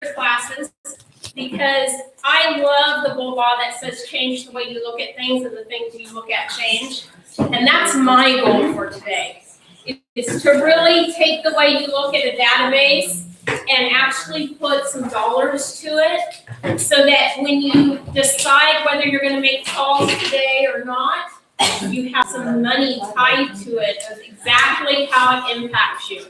classes because I love the bull law that says change the way you look at things and the things you look at change. And that's my goal for today, is to really take the way you look at a database and actually put some dollars to it so that when you decide whether you're going to make calls today or not, you have some money tied to it of exactly how it impacts you.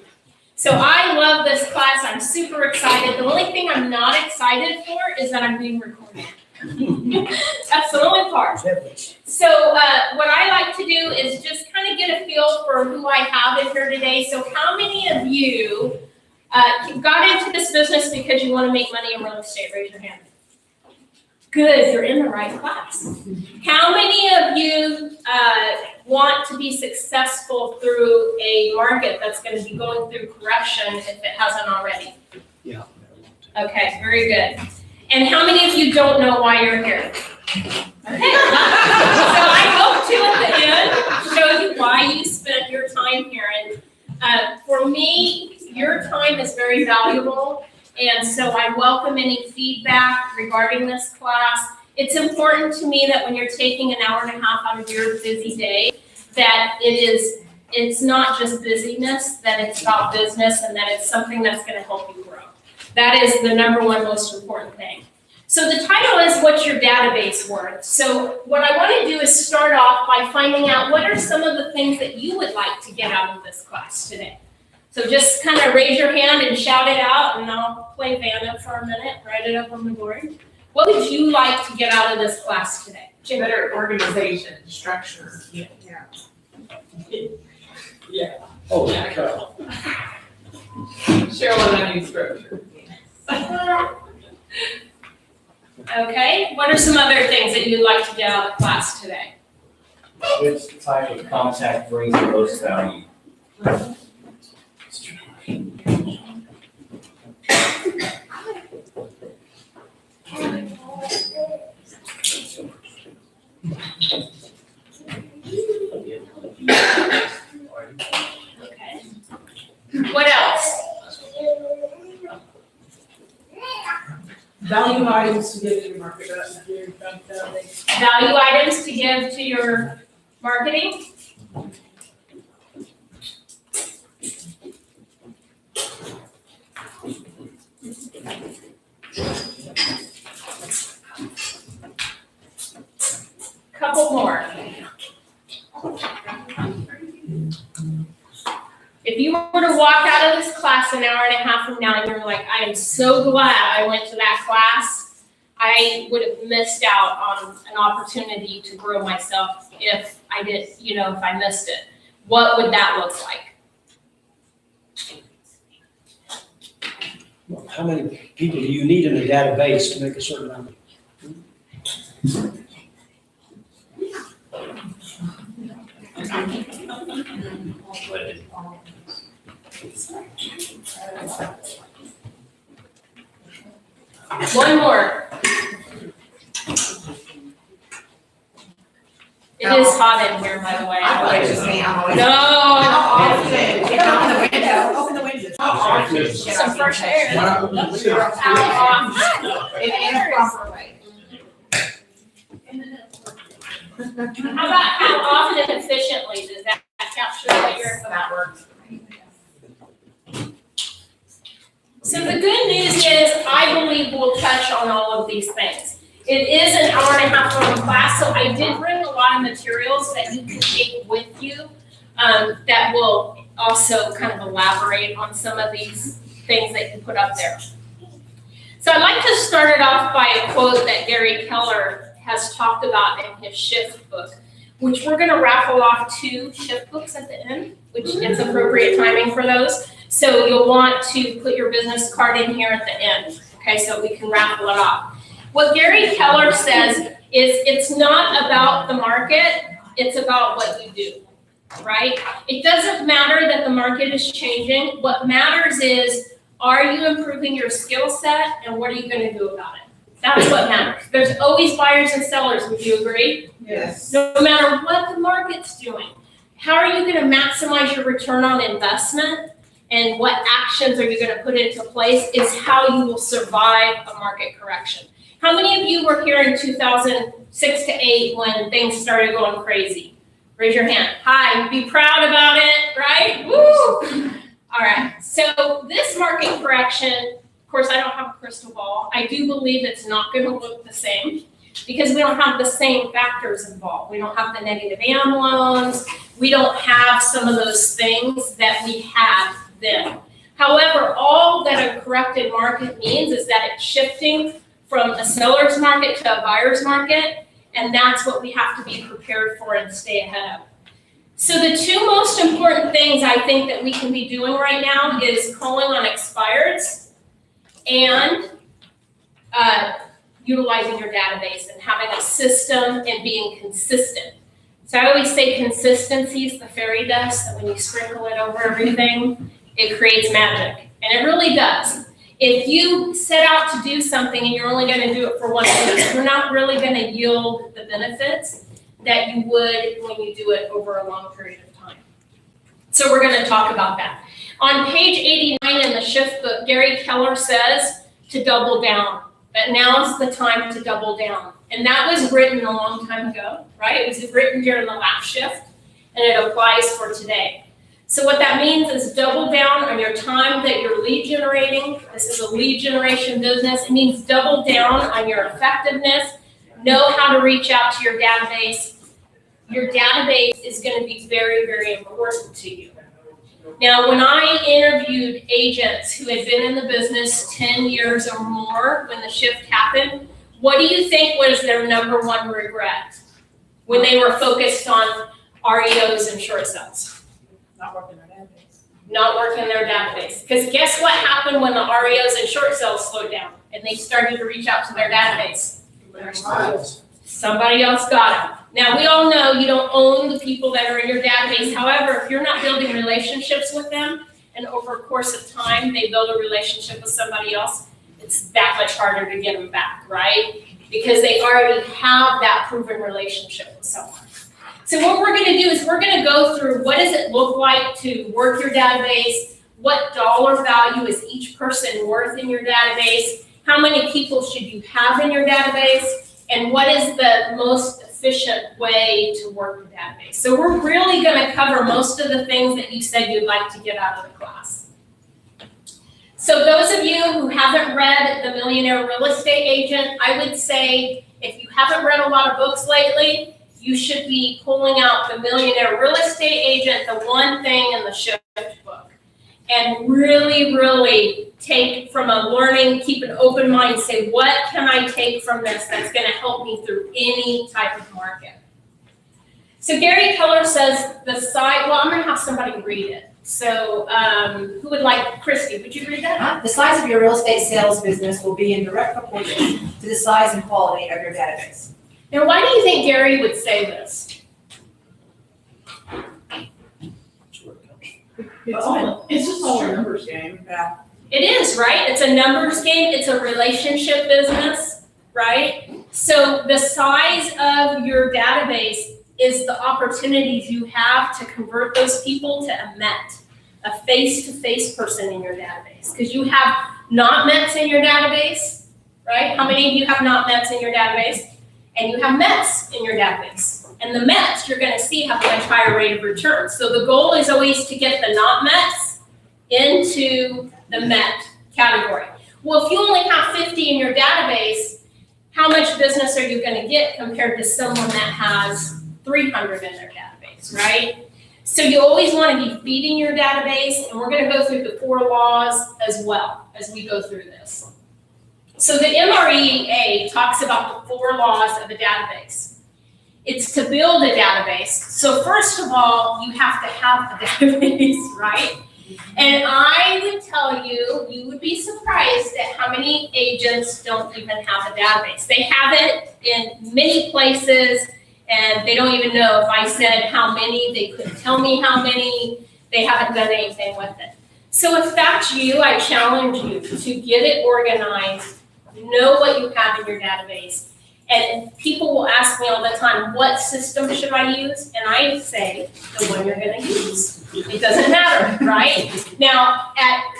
So I love this class. I'm super excited. The only thing I'm not excited for is that I'm being recorded. That's the only part. So what I like to do is just kind of get a feel for who I have in here today. So how many of you got into this business because you want to make money in real estate? Raise your hand. Good, you're in the right class. How many of you want to be successful through a market that's going to be going through correction if it hasn't already? Yeah. Okay, very good. And how many of you don't know why you're here? Okay. So I hope to at the end show you why you spent your time here. And for me, your time is very valuable. And so I welcome any feedback regarding this class. It's important to me that when you're taking an hour and a half out of your busy day, that it's not just busyness, that it's about business and that it's something that's going to help you grow. That is the number one most important thing. So the title is What's Your Database Worth? So what I want to do is start off by finding out what are some of the things that you would like to get out of this class today. So just kind of raise your hand and shout it out, and I'll play Vanna for a minute, write it up on the board. What would you like to get out of this class today? Jim? Better organization, structure. Yeah. Oh, yeah. Cheryl, I need structure. Okay, what are some other things that you'd like to get out of the class today? Which type of contact brings the most value? Okay. What else? Value items to give to your market. Value items to give to your marketing? Couple more. If you were to walk out of this class an hour and a half from now and you're like, I am so glad I went to that class, I would have missed out on an opportunity to grow myself if I did, if I missed it. What would that look like? Well, how many people do you need in a database to make a certain number? One more. It is hot in here, by the way. I'm always just saying, I'm always. No. How often? Open the window, open the window. How often? Some fresh air. How often? In a proper way. How about how often and efficiently does that capture what you're? That works. So the good news is I believe we'll touch on all of these things. It is an hour and a half long class, so I did bring a lot of materials that you can take with you that will also kind of elaborate on some of these things that you put up there. So I'd like to start it off by a quote that Gary Keller has talked about in his Shift book, which we're going to raffle off 2 Shift books at the end, which is appropriate timing for those. So you'll want to put your business card in here at the end, okay, so we can raffle it off. What Gary Keller says is it's not about the market, it's about what you do, right? It doesn't matter that the market is changing. What matters is, are you improving your skill set and what are you going to do about it? That's what matters. There's always buyers and sellers, would you agree? Yes. No matter what the market's doing. How are you going to maximize your return on investment and what actions are you going to put into place is how you will survive a market correction. How many of you were here in 2006 to 8 when things started going crazy? Raise your hand. Hi, be proud about it, right? Woo! All right, so this market correction, of course, I don't have a crystal ball. I do believe it's not going to look the same because we don't have the same factors involved. We don't have the negative AM loans. We don't have some of those things that we had then. However, all that a corrected market means is that it's shifting from a seller's market to a buyer's market, and that's what we have to be prepared for and stay ahead of. So the two most important things I think that we can be doing right now is calling on expireds and utilizing your database and having a system and being consistent. So I always say consistency is the fairy dust, that when you sprinkle it over everything, it creates magic. And it really does. If you set out to do something and you're only going to do it for 1 week, you're not really going to yield the benefits that you would when you do it over a long period of time. So we're going to talk about that. On page 89 in the Shift book, Gary Keller says to double down. That now's the time to double down. And that was written a long time ago, right? It was written during the last shift, and it applies for today. So what that means is double down on your time that you're lead generating. This is a lead generation business. It means double down on your effectiveness. Know how to reach out to your database. Your database is going to be very, very important to you. Now, when I interviewed agents who had been in the business 10 years or more when the shift happened, what do you think was their number one regret when they were focused on REOs and short sales? Not working their database. Not working their database. Because guess what happened when the REOs and short sales slowed down and they started to reach out to their database? Somebody else got them. Now, we all know you don't own the people that are in your database. However, if you're not building relationships with them, and over a course of time, they build a relationship with somebody else, it's that much harder to get them back, right? Because they already have that proven relationship with someone. So what we're going to do is we're going to go through what does it look like to work your database, what dollar value is each person worth in your database, how many people should you have in your database, and what is the most efficient way to work your database. So we're really going to cover most of the things that you said you'd like to get out of the class. So those of you who haven't read The Millionaire Real Estate Agent, I would say if you haven't read a lot of books lately, you should be pulling out The Millionaire Real Estate Agent, The One Thing in the Shift book, and really, really take from a learning, keep an open mind, say, what can I take from this that's going to help me through any type of market? So Gary Keller says the size, well, I'm going to have somebody read it. So who would like, Christy, would you read that? The size of your real estate sales business will be in direct proportion to the size and quality of your database. Now, why do you think Gary would say this? It's just all a numbers game. Yeah. It is, right? It's a numbers game. It's a relationship business, right? So the size of your database is the opportunities you have to convert those people to a MET, a face-to-face person in your database. Because you have not METs in your database, right? How many of you have not METs in your database? And you have METs in your database. And the METs you're going to see have a much higher rate of return. So the goal is always to get the not METs into the MET category. Well, if you only have 50 in your database, how much business are you going to get compared to someone that has 300 in their database, right? So you always want to be feeding your database, and we're going to go through the 4 laws as well as we go through this. So the MREA talks about the 4 laws of a database. It's to build a database. So first of all, you have to have a database, right? And I would tell you, you would be surprised at how many agents don't even have a database. They have it in many places, and they don't even know if I said how many, they couldn't tell me how many, they haven't done anything with it. So if that's you, I challenge you to get it organized, know what you have in your database, And people will ask me all the time, what system should I use? And I say, the one you're gonna use. It doesn't matter, right? Now,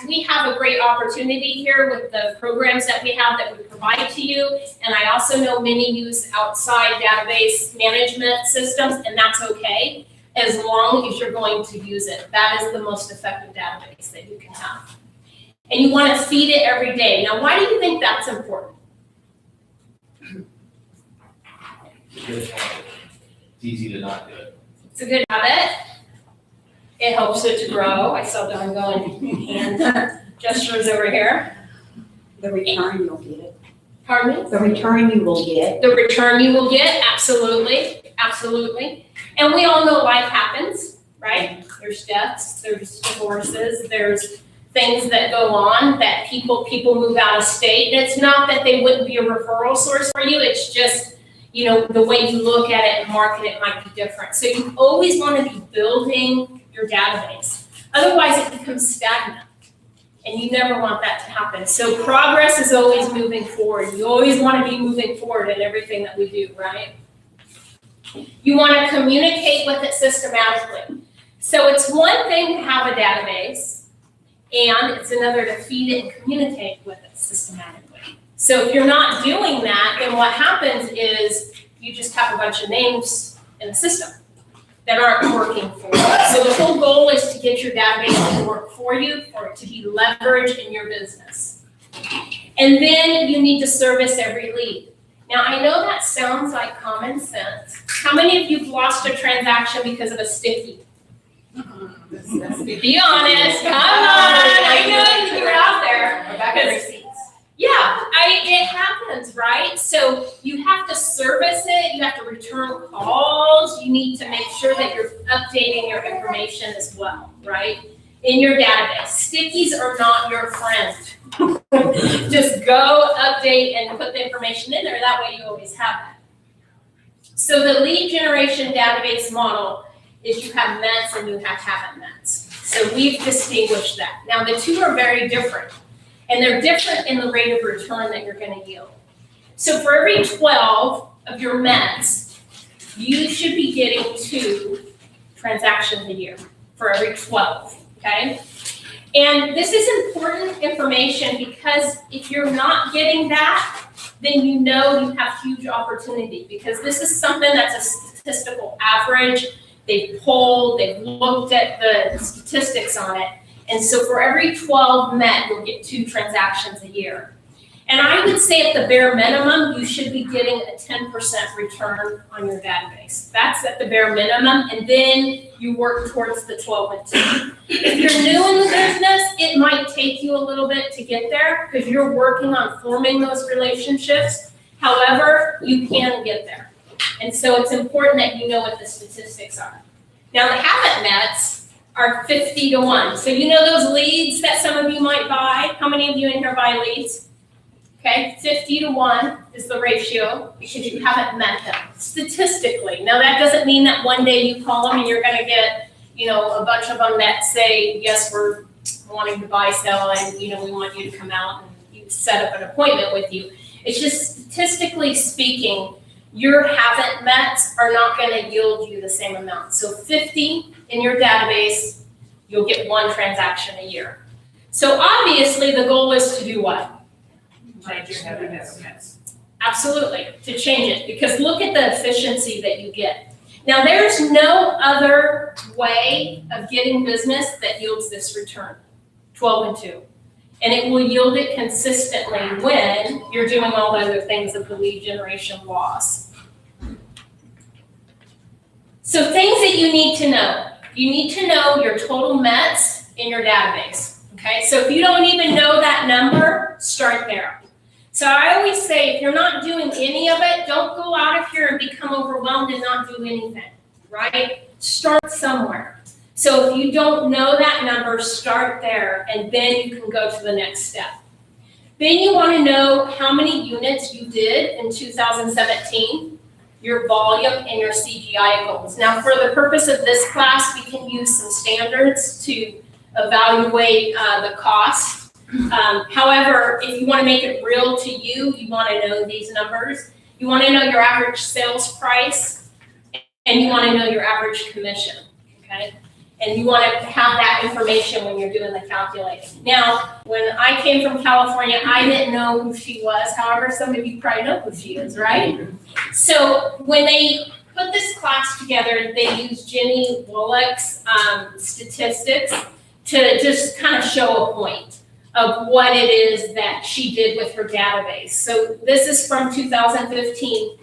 we have a great opportunity here with the programs that we have that we provide to you. And I also know many use outside database management systems, and that's okay, as long as you're going to use it. That is the most effective database that you can have. And you wanna feed it every day. Now, why do you think that's important? It's easy to not do it. It's a good habit. It helps it to grow. I saw Dawn going hand gestures over here. The return you'll get. Pardon me? The return you will get. The return you will get, absolutely, absolutely. And we all know life happens, right? There's deaths, there's divorces, there's things that go on, that people move out of state. And it's not that they wouldn't be a referral source for you, it's just, you know, the way you look at it and market it might be different. So you always want to be building your database. Otherwise it becomes stagnant. And you never want that to happen. So progress is always moving forward. You always want to be moving forward in everything that we do, right? You want to communicate with it systematically. So it's one thing to have a database, and it's another to feed it and communicate with it systematically. So if you're not doing that, then what happens is you just have a bunch of names in the system that aren't working for you. So the whole goal is to get your database to work for you, for it to be leveraged in your business. And then you need to service every lead. Now, I know that sounds like common sense. How many of you have lost a transaction because of a sticky? Be honest, come on, I know you're out there. Rebecca receipts. Yeah, it happens, right? So you have to service it, you have to return calls, you need to make sure that you're updating your information as well, right? In your database. Stickies are not your friend. Just go update and put the information in there, that way you always have that. So the lead generation database model is you have METs and you have haven't METs. So we've distinguished that. Now the two are very different. And they're different in the rate of return that you're going to yield. So for every 12 of your METs, you should be getting 2 transactions a year for every 12, okay? And this is important information because if you're not getting that, then you know you have huge opportunity because this is something that's a statistical average. They've polled, they've looked at the statistics on it. And so for every 12 MET, you'll get 2 transactions a year. And I would say at the bare minimum, you should be getting a 10% return on your database. That's at the bare minimum, and then you work towards the 12 and 2. If you're new in the business, it might take you a little bit to get there because you're working on forming those relationships. However, you can get there. And so it's important that you know what the statistics are. Now the haven't METs are 50 to 1. So you know those leads that some of you might buy? How many of you in here buy leads? Okay, 50 to 1 is the ratio because you haven't met them statistically. Now that doesn't mean that one day you call them and you're going to get, you know, a bunch of them that say, yes, we're wanting to buy, sell, and you know, we want you to come out and you set up an appointment with you. It's just statistically speaking, your haven't METs are not going to yield you the same amount. So 50 in your database, you'll get 1 transaction a year. So obviously the goal is to do what? Change your haven't METs. Absolutely, to change it, because look at the efficiency that you get. Now there's no other way of getting business that yields this return, 12 and 2. And it will yield it consistently when you're doing all the other things of the lead generation laws. So things that you need to know. You need to know your total METs in your database, okay? So if you don't even know that number, start there. So I always say, if you're not doing any of it, don't go out of here and become overwhelmed and not do anything, right? Start somewhere. So if you don't know that number, start there, and then you can go to the next step. Then you want to know how many units you did in 2017, your volume, and your CGI goals. Now, for the purpose of this class, we can use some standards to evaluate the cost. However, if you want to make it real to you, you want to know these numbers. You want to know your average sales price, and you want to know your average commission, okay? And you want to have that information when you're doing the calculating. Now, when I came from California, I didn't know who she was. However, some of you probably know who she is, right? So when they put this class together, they used Jenny Bullock's statistics to just kind of show a point of what it is that she did with her database. So this is from 2015.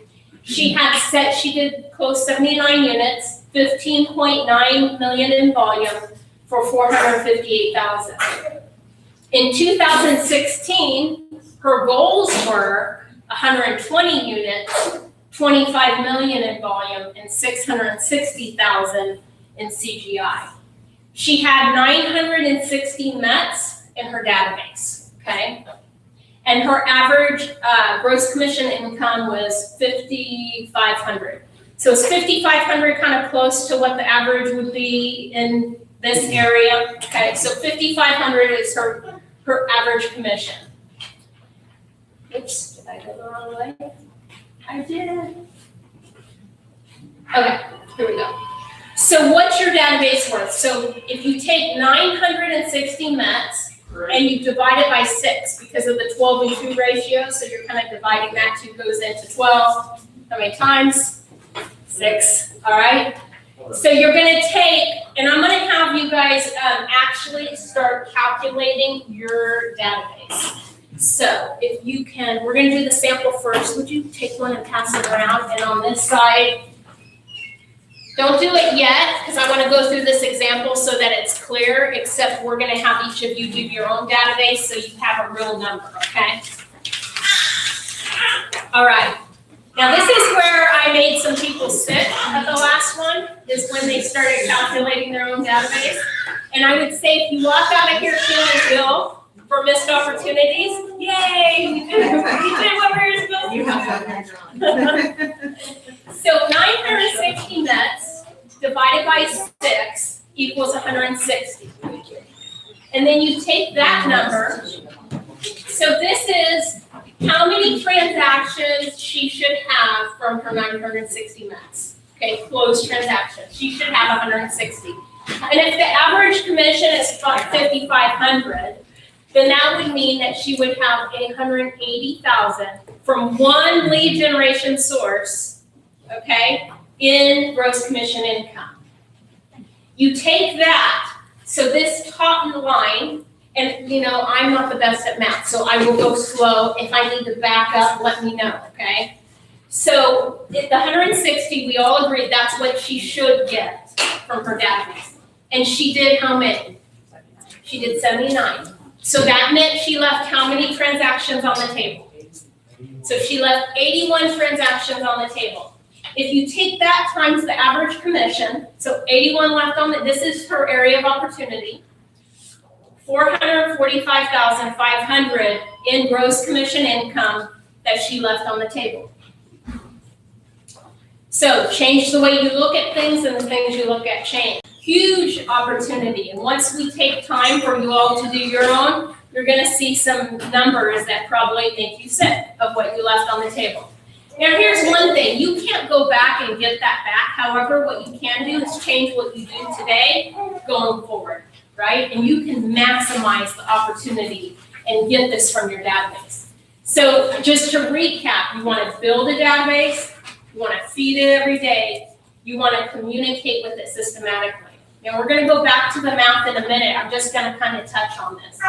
She did close 79 units, 15.9 million in volume for 458,000. In 2016, her goals were 120 units, 25 million in volume, and 660,000 in CGI. She had 960 METs in her database, okay? And her average gross commission income was 5,500. So is 5,500 kind of close to what the average would be in this area? Okay, so 5,500 is her average commission. Oops, did I go the wrong way? I did. Okay, here we go. So what's your database worth? So if you take 960 METs, and you divide it by 6 because of the 12 and 2 ratio, so you're kind of dividing that, 2 goes into 12. How many times? 6, all right? So you're gonna take, and I'm gonna have you guys actually start calculating your database. So if you can, we're gonna do the sample first. Would you take one and pass it around? And on this side, don't do it yet, because I want to go through this example so that it's clear, except we're going to have each of you do your own database so you have a real number, okay? All right. Now this is where I made some people sick at the last one, is when they started calculating their own database. And I would say if you walk out of here feeling ill for missed opportunities, yay, you did what we were supposed to do. You have that. So 960 METs divided by 6 equals 160. And then you take that number. So this is how many transactions she should have from her 960 METs. Okay, closed transactions. She should have 160. And if the average commission is 5,500, then that would mean that she would have 880,000 from one lead generation source, okay, in gross commission income. You take that, so this top line, and you know, I'm not the best at math, so I will go slow. If I need to back up, let me know, okay? So the 160, we all agreed that's what she should get from her database. And she did how many? She did 79. So that meant she left how many transactions on the table? So she left 81 transactions on the table. If you take that times the average commission, so 81 left on this is her area of opportunity, 445,500 in gross commission income that she left on the table. So change the way you look at things, and the things you look at change. Huge opportunity, and once we take time for you all to do your own, you're gonna see some numbers that probably make you sick of what you left on the table. Now here's one thing, you can't go back and get that back. However, what you can do is change what you do today going forward, right? And you can maximize the opportunity and get this from your database. So just to recap, you wanna build a database, you wanna feed it every day, you wanna communicate with it systematically. Now we're gonna go back to the math in a minute, I'm just gonna kind of touch on this.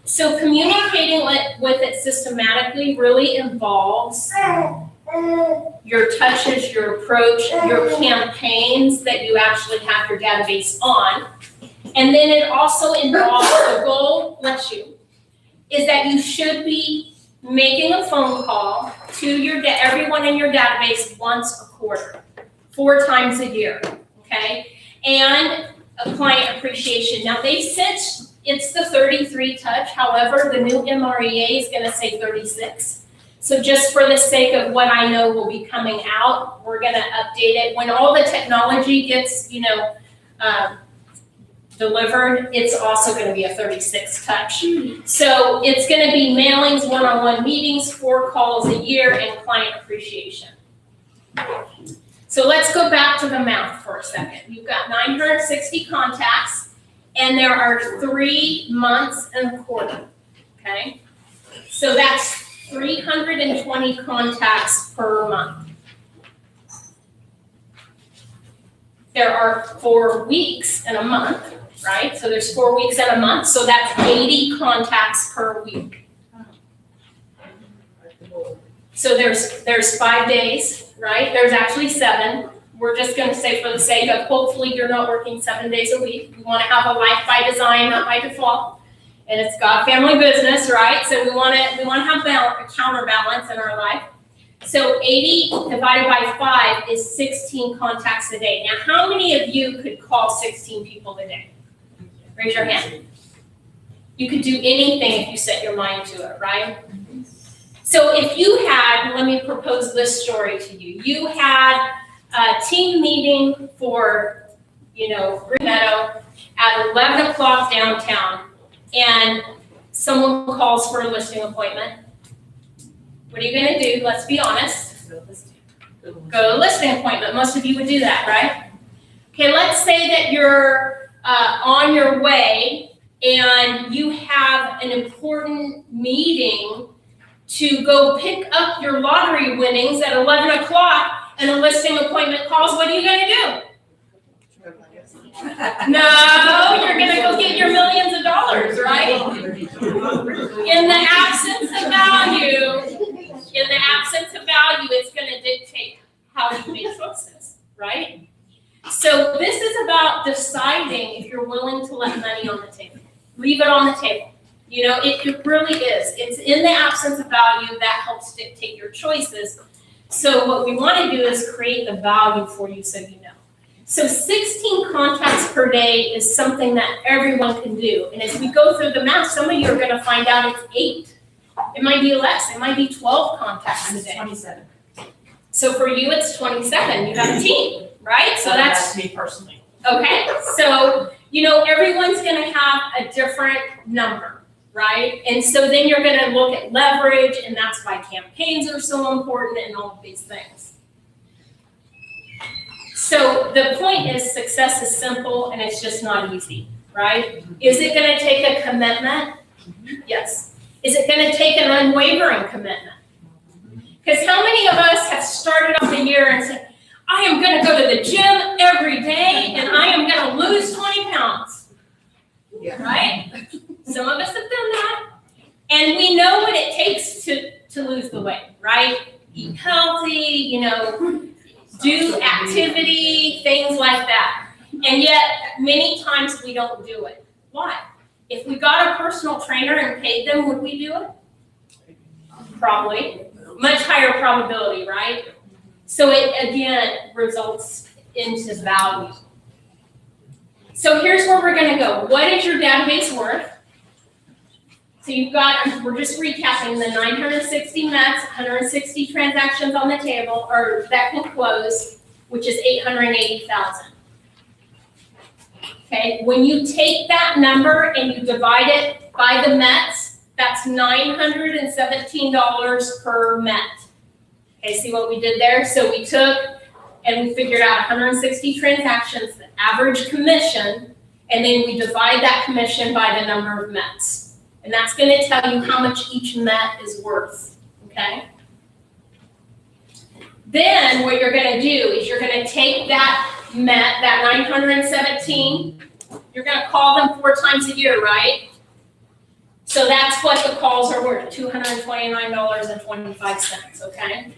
So communicating with it systematically really involves your touches, your approach, your campaigns that you actually have your database on. And then it also involves, the goal, bless you, is that you should be making a phone call to everyone in your database once a quarter, 4 times a year, okay? And a client appreciation. Now it's the 33 touch, however, the new MREA is gonna say 36. So just for the sake of what I know will be coming out, we're gonna update it. When all the technology gets, delivered, it's also gonna be a 36 touch. So it's gonna be mailings, one-on-one meetings, 4 calls a year, and client appreciation. So let's go back to the math for a second. You've got 960 contacts, and there are 3 months and a quarter, okay? So that's 320 contacts per month. There are 4 weeks in a month, right? So there's 4 weeks in a month, so that's 80 contacts per week. So there's 5 days, right? There's actually 7. We're just gonna say, for the sake of, hopefully you're not working 7 days a week. We wanna have a life by design, not by default. And it's God family business, right? So we wanna have a counterbalance in our life. So 80 divided by 5 is 16 contacts a day. Now, how many of you could call 16 people a day? Raise your hand. You could do anything if you set your mind to it, right? So if you had, let me propose this story to you. You had a team meeting for, Green Meadow at 11 o'clock downtown, and someone calls for a listing appointment. What are you gonna do? Let's be honest. Go to a listing appointment. Most of you would do that, right? Okay, let's say that you're on your way and you have an important meeting to go pick up your lottery winnings at 11 o'clock and a listing appointment calls. What are you gonna do? No, you're gonna go get your millions of dollars, right? In the absence of value, it's gonna dictate how you make choices, right? So this is about deciding if you're willing to let money on the table. Leave it on the table. It really is. It's in the absence of value that helps dictate your choices. So what we wanna do is create the value for you so you know. So 16 contacts per day is something that everyone can do. And as we go through the math, some of you are gonna find out it's 8. It might be less, it might be 12 contacts a day. 27. So for you, it's 27, you have a team, right? So that's, me personally. okay, so, everyone's gonna have a different number, right? And so then you're gonna look at leverage, and that's why campaigns are so important and all of these things. So the point is, success is simple and it's just not easy, right? Is it gonna take a commitment? Yes. Is it gonna take an unwavering commitment? Because how many of us have started off the year and said, I am gonna go to the gym every day and I am gonna lose 20 pounds, right? Some of us have done that. And we know what it takes to lose the weight, right? Eat healthy, do activity, things like that. And yet, many times we don't do it. Why? If we got a personal trainer and paid them, would we do it? Probably. Much higher probability, right? So it, again, results into value. So here's where we're gonna go. What is your database worth? So you've got, we're just recapping the 960 METs, 160 transactions on the table, or that can close, which is 880,000. Okay, when you take that number and you divide it by the METs, that's $917 per MET. Okay, see what we did there? So we took and we figured out 160 transactions, the average commission, and then we divide that commission by the number of METs. And that's gonna tell you how much each MET is worth, okay? Then what you're gonna do is you're gonna take that MET, that 917, you're gonna call them 4 times a year, right? So that's what the calls are worth, $229.25, okay?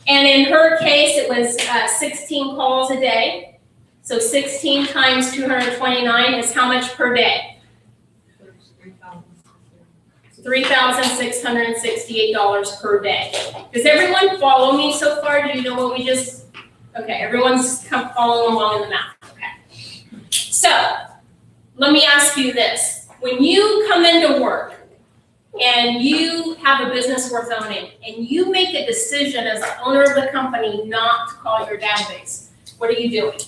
And in her case, it was 16 calls a day. So 16 times 229 is how much per day? $3,668 per day. Does everyone follow me so far? Do you know what we just, okay, everyone's following along in the math, okay. So, let me ask you this. When you come into work and you have a business worth owning and you make a decision as the owner of the company not to call your database, what are you doing?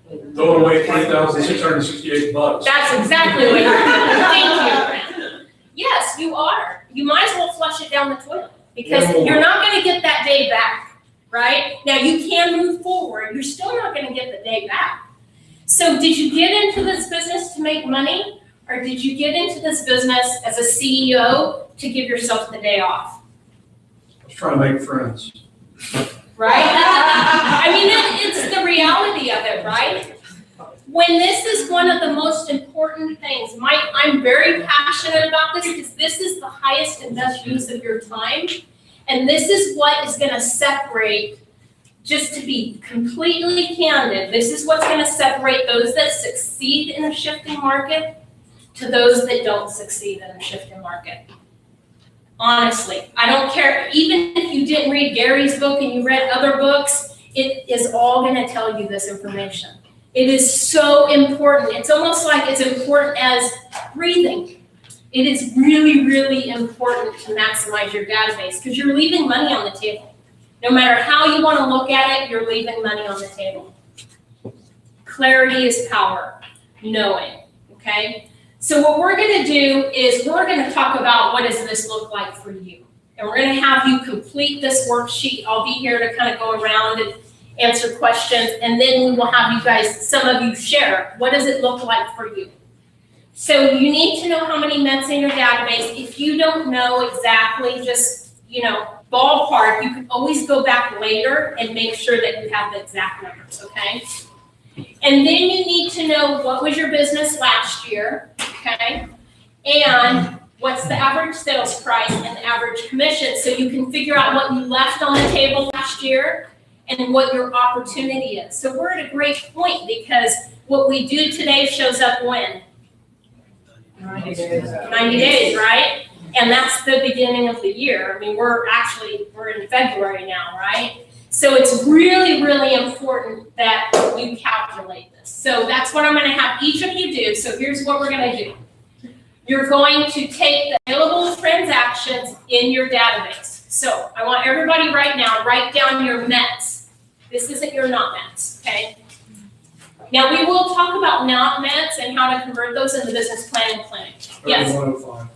Throwing away $20,668. That's exactly what you're doing. Thank you, Brent. Yes, you are. You might as well flush it down the toilet because you're not gonna get that day back, right? Now, you can move forward. You're still not gonna get the day back. So did you get into this business to make money? Or did you get into this business as a CEO to give yourself the day off? I was trying to make friends. Right? I mean, it's the reality of it, right? When this is one of the most important things, I'm very passionate about this because this is the highest and best use of your time. And this is what is gonna separate, just to be completely candid, this is what's gonna separate those that succeed in a shifting market to those that don't succeed in a shifting market. Honestly, I don't care, even if you didn't read Gary's book and you read other books, it is all gonna tell you this information. It is so important. It's almost like it's important as breathing. It is really, really important to maximize your database because you're leaving money on the table. No matter how you wanna look at it, you're leaving money on the table. Clarity is power, knowing, okay? So what we're gonna do is we're gonna talk about what does this look like for you. And we're gonna have you complete this worksheet. I'll be here to kind of go around and answer questions, and then we will have you guys, some of you share, what does it look like for you? So you need to know how many METs in your database. If you don't know exactly, just, ballpark, you can always go back later and make sure that you have the exact numbers, okay? And then you need to know what was your business last year, okay? And what's the average sales price and the average commission, so you can figure out what you left on the table last year and what your opportunity is. So we're at a great point because what we do today shows up when? 90 days. 90 days, right? And that's the beginning of the year. I mean, we're in February now, right? So it's really, really important that you calculate this. So that's what I'm gonna have each of you do. So here's what we're gonna do. You're going to take the available transactions in your database. So I want everybody right now, write down your METs. This isn't your not METs, okay? Now we will talk about not METs and how to convert those into business planning. Yes? 3105.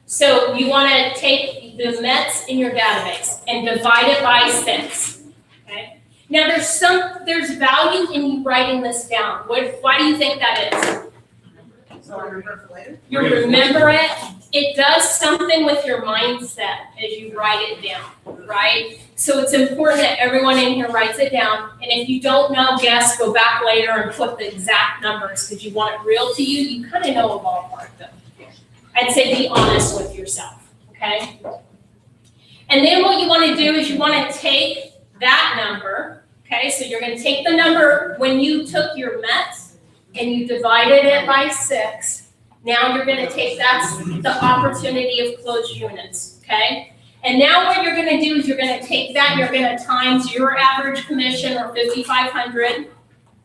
So you wanna take the METs in your database and divide it by 6, okay? Now there's value in you writing this down. Why do you think that is? So I remember for later. You remember it, it does something with your mindset as you write it down, right? So it's important that everyone in here writes it down, and if you don't know, guess, go back later and put the exact numbers, because you want it real to you, you kind of know a ballpark though. I'd say be honest with yourself, okay? And then what you want to do is you want to take that number, okay? So you're going to take the number when you took your METs and you divided it by 6. Now you're going to take, that's the opportunity of closed units, okay? And now what you're going to do is you're going to take that, you're going to times your average commission, or 5,500,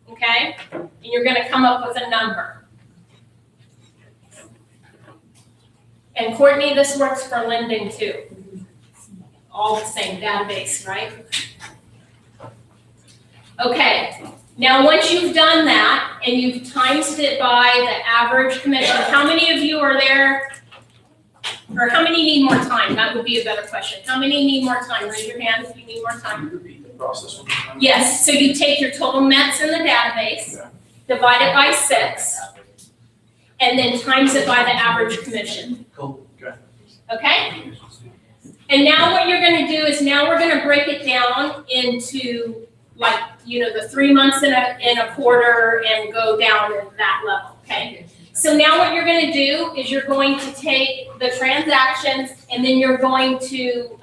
okay? And you're going to come up with a number. And Courtney, this works for lending too. All the same database, right? Okay, now once you've done that and you've times it by the average commission, how many of you are there? Or how many need more time? That would be a better question. How many need more time? Raise your hand if you need more time. Repeat the process one more time. Yes, so you take your total METs in the database, divide it by 6, and then times it by the average commission. Cool. Okay. Okay? And now what you're gonna do is now we're gonna break it down into the 3 months in a quarter and go down at that level, okay? So now what you're gonna do is you're going to take the transactions and then you're going to,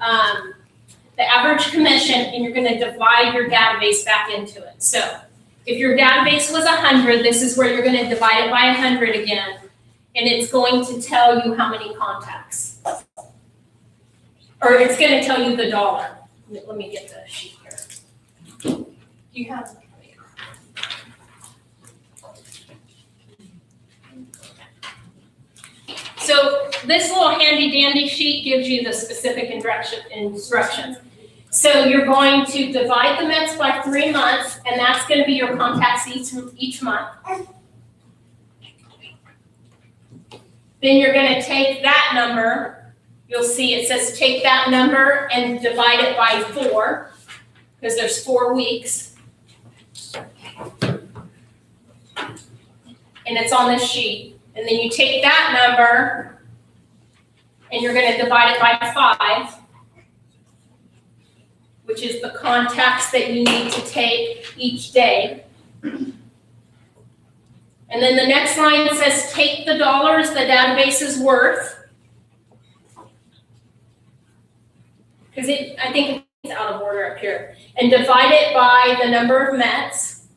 the average commission, and you're gonna divide your database back into it. So if your database was 100, this is where you're gonna divide it by 100 again, and it's going to tell you how many contacts. Or it's gonna tell you the dollar. Let me get the sheet here. You have. So this little handy dandy sheet gives you the specific instructions. So you're going to divide the Mets by 3 months, and that's gonna be your contacts each month. Then you're gonna take that number, you'll see it says take that number and divide it by 4, because there's 4 weeks. And it's on this sheet. And then you take that number and you're gonna divide it by 5, which is the contacts that you need to take each day. And then the next line says take the dollars the database is worth. Because I think it's out of order up here. And divide it by the number of Mets.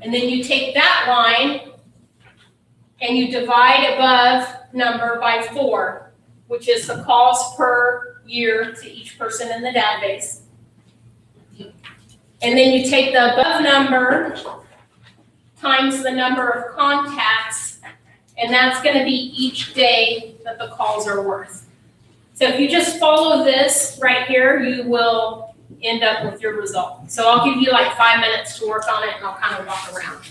And then you take that line and you divide above number by 4, which is the calls per year to each person in the database. And then you take the above number times the number of contacts, and that's gonna be each day that the calls are worth. So if you just follow this right here, you will end up with your result. So I'll give you like 5 minutes to work on it, and I'll kind of walk around.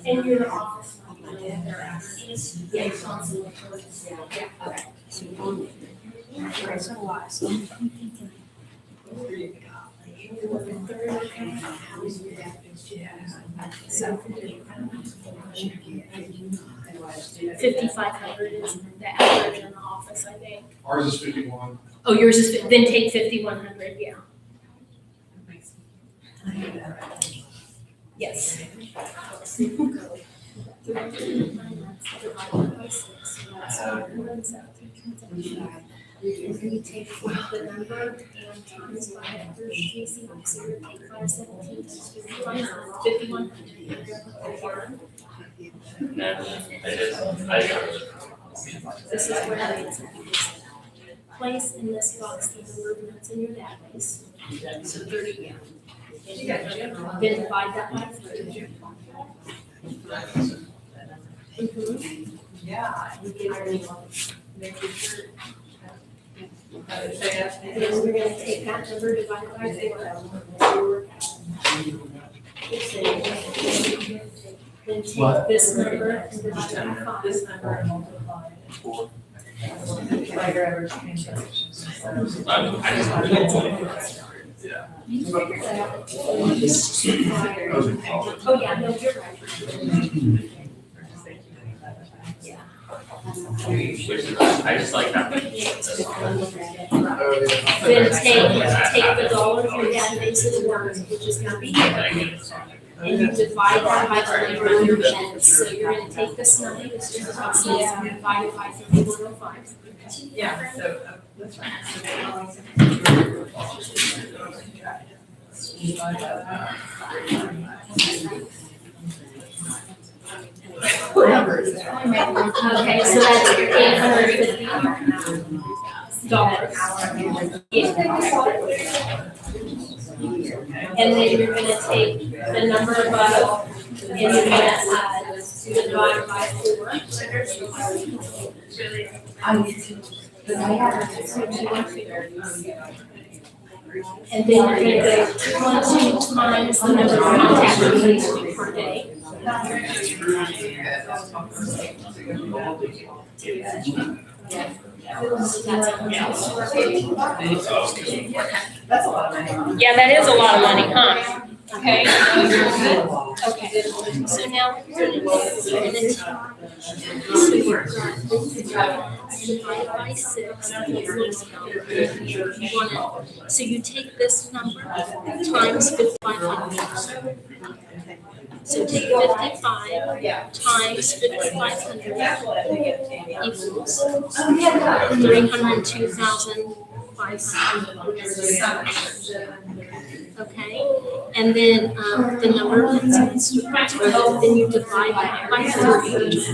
In your office. $5,500 is the average in the office, I think. Ours is 51. Oh, yours is, then take 5,100, yeah. Yes. You take the number and times by 100, so you take 517 times 51. This is where it's place in this box the number of notes in your database. So 30, yeah. Then divide that by 3. Yeah. Then we're gonna take that number divided by 4. Then take this number and divide it by 5. This number and multiply it. By your average transactions. You figured that out. Oh, yeah, no, you're right. Yeah. I just like that. Then take the dollars your database is worth, which is gonna be here. And you divide that by the number of your Mets. So you're gonna take this number, this is about six, and divide it by 5105. Yeah, so, that's right. Okay, so that's $850. Yeah. And then you're gonna take the number above and you're gonna divide by 4. And then you're gonna go 2 times the number of contacts you need to do per day. That's a lot of money. Yeah, that is a lot of money, huh? Okay? Okay, so now, divided by 6, so you take this number times 5,500. So take 55 times 5,500 equals 302,500. Okay, and then the number of incidents, then you divide that by 30, which is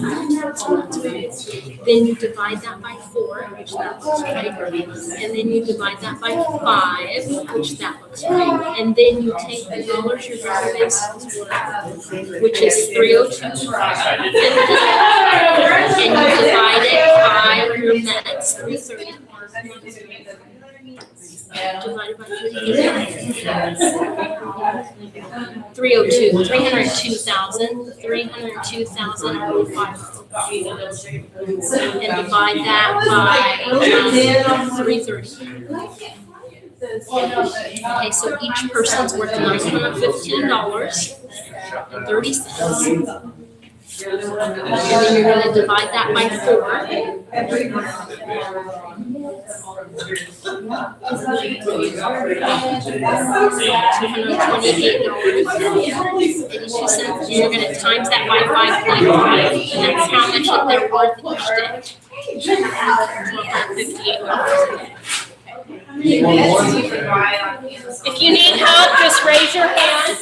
then you divide that by 4, which that looks right, and then you divide that by 5, which that looks right, and then you take the dollars your database is worth, which is 302.50, and you divide it by your minutes, 330. Divided by 302,500, and divide that by 330. Okay, so each person's worth $915.30. And then you're going to divide that by 4. $228.82. And you're going to times that by 5.5, and that's how much that they're worth each day. If you need help, just raise your hand.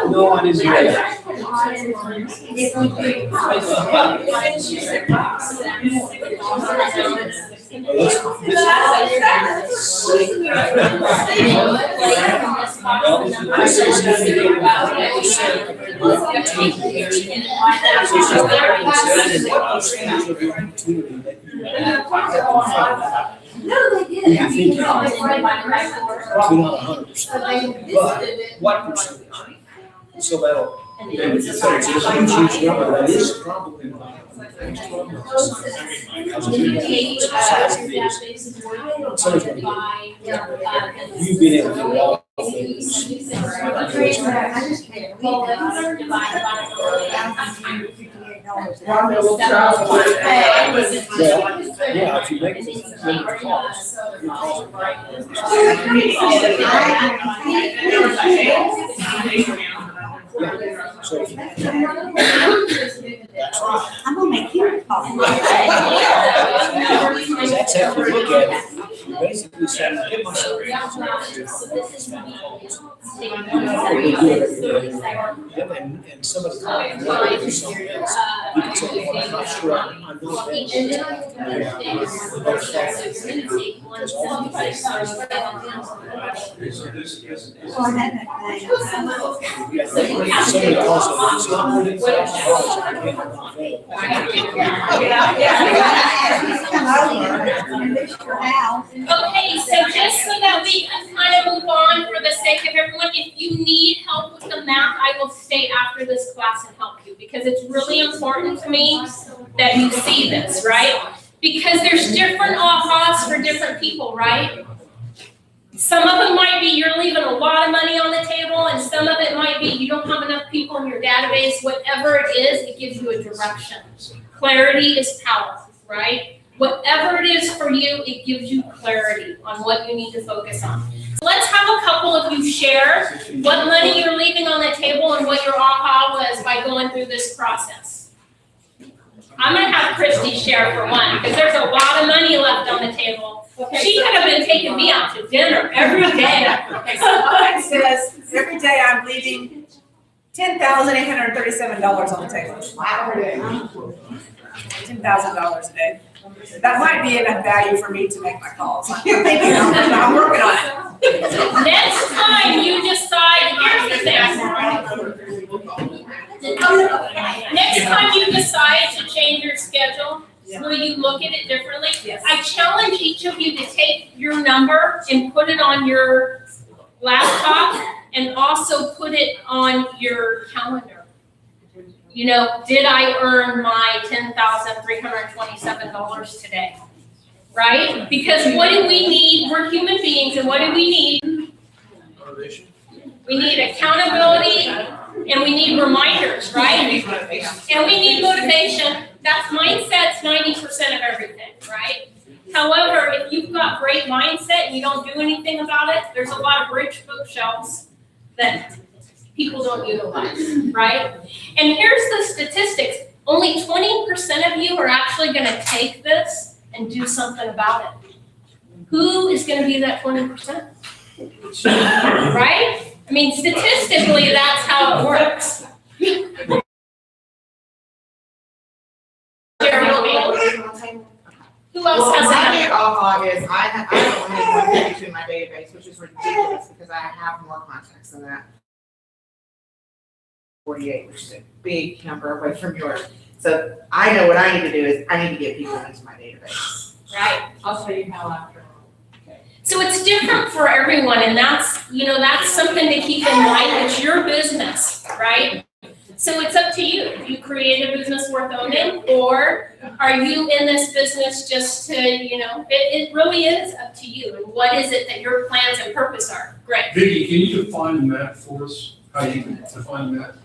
No one is ready. You can think probably not 100%, but what percentage? So that'll, it's a huge number, that is probably not. You've been able to do all things. Yeah, if you make it, so that's right. I'm gonna make you a call. That's how you look at it. You basically say, get myself. And somebody called me, something else. You can say, well, I'm not sure, I'm not that. Somebody calls it, it's not really Okay, so just so that we can kind of move on for the sake of everyone, if you need help with the math, I will stay after this class and help you, because it's really important to me that you see this, right? Because there's different ahas for different people, right? Some of them might be you're leaving a lot of money on the table, and some of it might be you don't have enough people in your database. Whatever it is, it gives you a direction. Clarity is power, right? Whatever it is for you, it gives you clarity on what you need to focus on. So let's have a couple of you share what money you're leaving on the table and what your aha was by going through this process. I'm going to have Christy share for one, because there's a lot of money left on the table. She could have been taking me out to dinner every day. Okay, so mine says, every day I'm leaving $10,837 on the table. $10,000 a day. That might be enough value for me to make my calls. I'm working on it. Next time you decide, here's the thing. Next time you decide to change your schedule, will you look at it differently? Yes. I challenge each of you to take your number and put it on your laptop and also put it on your calendar. You know, did I earn my $10,327 today? Right? Because what do we need? We're human beings, and what do we need? Motivation. We need accountability, and we need reminders, right? And we need motivation. That's mindset's 90% of everything, right? However, if you've got great mindset and you don't do anything about it, there's a lot of rich bookshelves that people don't utilize, right? And here's the statistics. Only 20% of you are actually gonna take this and do something about it. Who is gonna be that 20%? Right? I mean, statistically, that's how it works. Who else Well, has my that? big aha is I don't have 152 in my database, which is ridiculous because I have more contacts than that. 48, which is a big number away from yours. So I know what I need to do is I need to get people into my database. Right. I'll show you how after. So it's different for everyone, and that's something to keep in mind. It's your business, right? So it's up to you. If you create a business worth owning, or are you in this business just to, it really is up to you. And what is it that your plans and purpose are? Great. Vickie, can you define the map for us? How you define the map?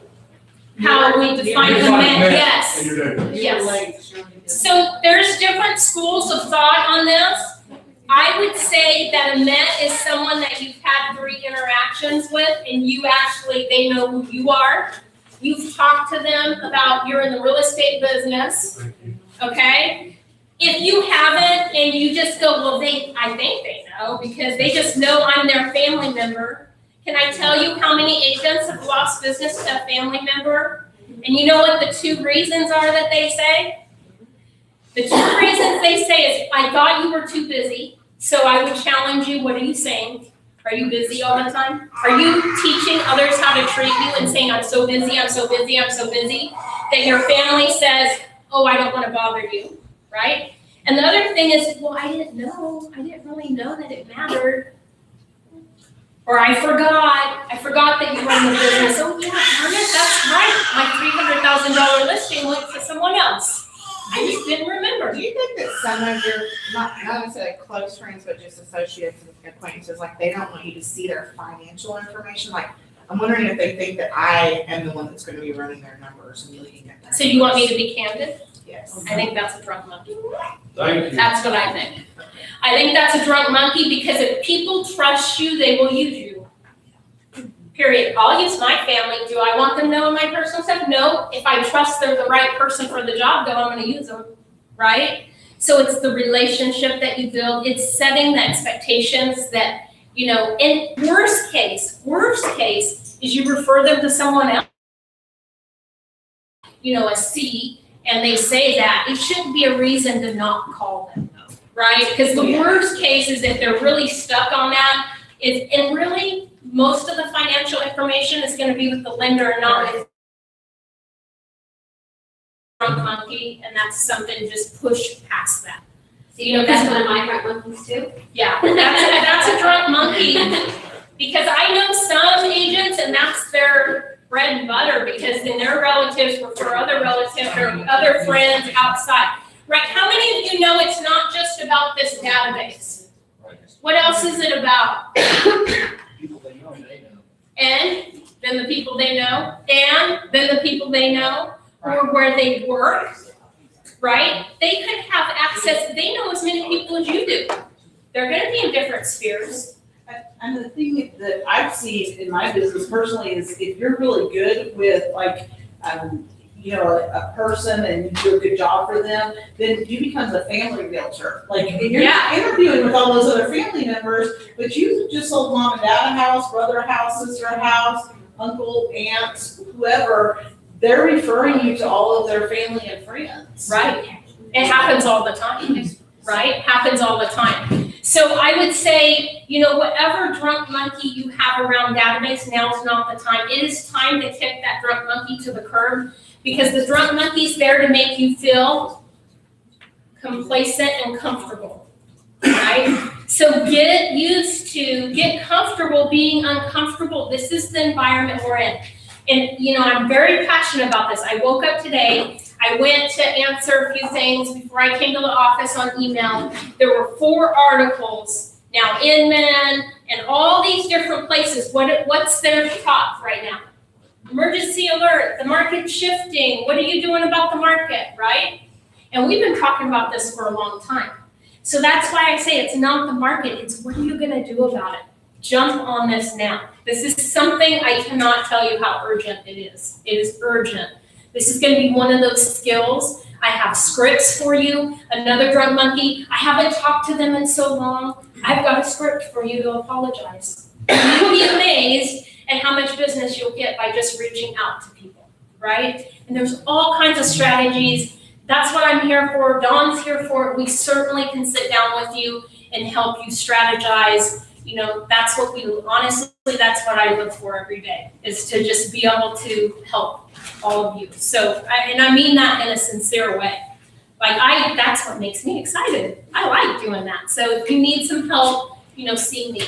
How we define the Define net, yes. in your database. Yes. So there's different schools of thought on this. I would say that a Met is someone that you've had 3 interactions with, and they know who you are. You've talked to them about you're in the real estate business, Thank you. okay? If you haven't and you just go, well, I think they know because they just know I'm their family member. Can I tell you how many agents have lost business to a family member? And you know what the 2 reasons are that they say? The 2 reasons they say is, I thought you were too busy, so I would challenge you, what are you saying? Are you busy all the time? Are you teaching others how to treat you and saying, I'm so busy, I'm so busy, I'm so busy, that your family says, oh, I don't want to bother you, right? And the other thing is, well, I didn't really know that it mattered. Or I forgot that you run the business. Oh yeah, darn it, that's right. My $300,000 listing went to someone else. I just didn't remember. Do you think that some of your, not necessarily close friends, but just associates and acquaintances, like they don't want you to see their financial information? Like, I'm wondering if they think that I am the one that's going to be running their numbers and looking at that. So you want me to be candid? Yes. I think that's a drunk monkey. Thank you. That's what I think. I think that's a drunk monkey because if people trust you, they will use you. Period. I'll use my family. Do I want them knowing my personal stuff? No. If I trust they're the right person for the job, then I'm going to use them, right? So it's the relationship that you build. It's setting the expectations that, in worst case is you refer them to someone else, a C, and they say that. It shouldn't be a reason to not call them, right? Because the worst case is if they're really stuck on that, and really, most of the financial information is going to be with the lender and not with drunk monkey, and that's something, just push past that. So that's one of my drunk monkeys too? Yeah, that's a drunk monkey, because I know some agents and that's their bread and butter, because then their relatives refer other relatives or other friends outside. Right, how many of you know it's not just about this database? What else is it about? People they know, they know. And then the people they know, and then the people they know, or where they work, right? They could have access, they know as many people as you do. They're gonna be in different spheres. And the thing that I've seen in my business personally is if you're really good with a person and you do a good job for them, then you become a family realtor. Like, and you're interviewing with all those other family members, but you just sold mom and dad a house, brother a house, sister a house. uncle, aunts, whoever, they're referring you to all of their family and friends. Right. It happens all the time, right? Happens all the time. So I would say, whatever drunk monkey you have around database, now's not the time. It is time to kick that drunk monkey to the curb, because the drunk monkey's there to make you feel complacent and comfortable, right? So get comfortable being uncomfortable. This is the environment we're in. And, I'm very passionate about this. I woke up today, I went to answer a few things before I came to the office on email. There were 4 articles, now Inman and all these different places. What's their top right now? Emergency alert, the market's shifting. What are you doing about the market, right? And we've been talking about this for a long time. So that's why I say it's not the market, it's what are you gonna do about it? Jump on this now. This is something I cannot tell you how urgent it is. It is urgent. This is gonna be one of those skills. I have scripts for you. Another drunk monkey, I haven't talked to them in so long. I've got a script for you to apologize. You'll be amazed at how much business you'll get by just reaching out to people, right? And there's all kinds of strategies. That's what I'm here for. Dawn's here for it. We certainly can sit down with you and help you strategize. That's what honestly, that's what I look for every day, is to just be able to help all of you. So, I mean that in a sincere way. That's what makes me excited. I like doing that. So if you need some help, see me.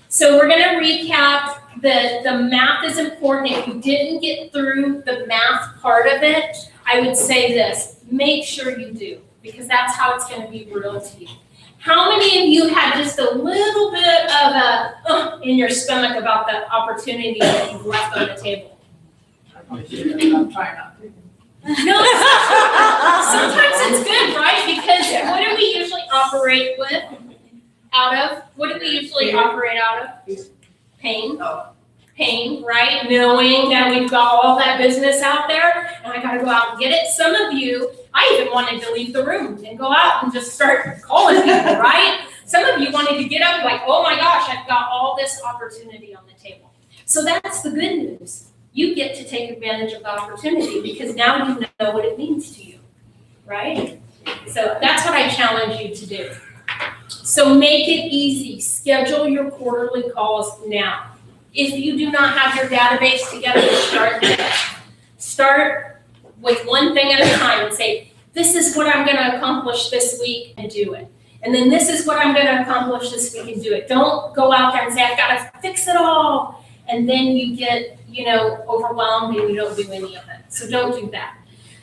So we're gonna recap. The math is important. If you didn't get through the math part of it, I would say this, make sure you do, because that's how it's gonna be real to you. How many of you had just a little bit of a in your stomach about the opportunity that you've left on the table? I'm trying not to. No, sometimes it's good, right? Because what do we usually operate with? Out of? What do we usually operate out of? Pain. Pain, right? Knowing that we've got all that business out there and I gotta go out and get it. Some of you, I even wanted to leave the room and go out and just start calling people, right? Some of you wanted to get up like, oh my gosh, I've got all this opportunity on the table. So that's the good news. You get to take advantage of the opportunity because now you know what it means to you, right? So that's what I challenge you to do. So make it easy. Schedule your quarterly calls now. If you do not have your database together, start there. Start with one thing at a time and say, this is what I'm gonna accomplish this week and do it. And then this is what I'm gonna accomplish this week and do it. Don't go out there and say, I've gotta fix it all. And then you get, overwhelmed and you don't do any of it. So don't do that.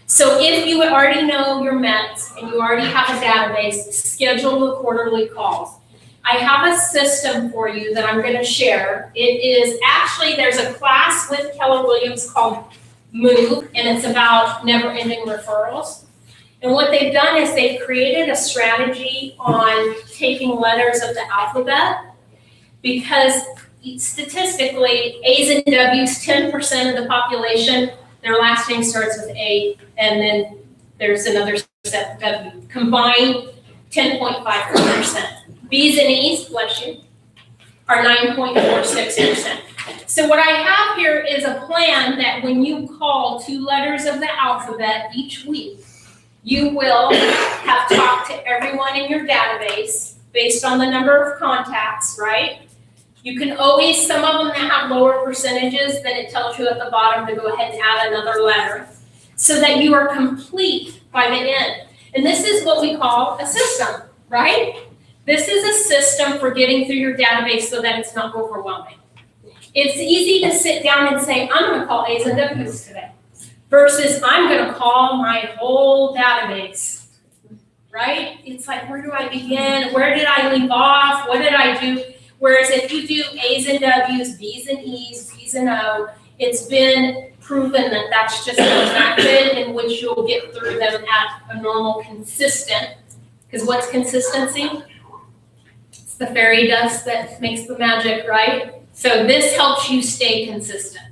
So if you already know your Mets and you already have a database, schedule the quarterly calls. I have a system for you that I'm gonna share. It is actually, there's a class with Keller Williams called Move, and it's about never-ending referrals. And what they've done is they've created a strategy on taking letters of the alphabet, because statistically, A's and W's, 10% of the population, their last name starts with A, and then there's another set, W. Combined, 10.5%. B's and E's, bless you, are 9.46%. So what I have here is a plan that when you call 2 letters of the alphabet each week, you will have talked to everyone in your database based on the number of contacts, right? You can always, some of them that have lower percentages, then it tells you at the bottom to go ahead and add another letter so that you are complete by the end. And this is what we call a system, right? This is a system for getting through your database so that it's not overwhelming. It's easy to sit down and say, I'm gonna call A's and W's today, versus I'm gonna call my whole database, right? It's like, where do I begin? Where did I leave off? What did I do? Whereas if you do A's and W's, B's and E's, P's and O, it's been proven that that's just a method in which you'll get through them at a normal consistent, because what's consistency? It's the fairy dust that makes the magic, right? So this helps you stay consistent.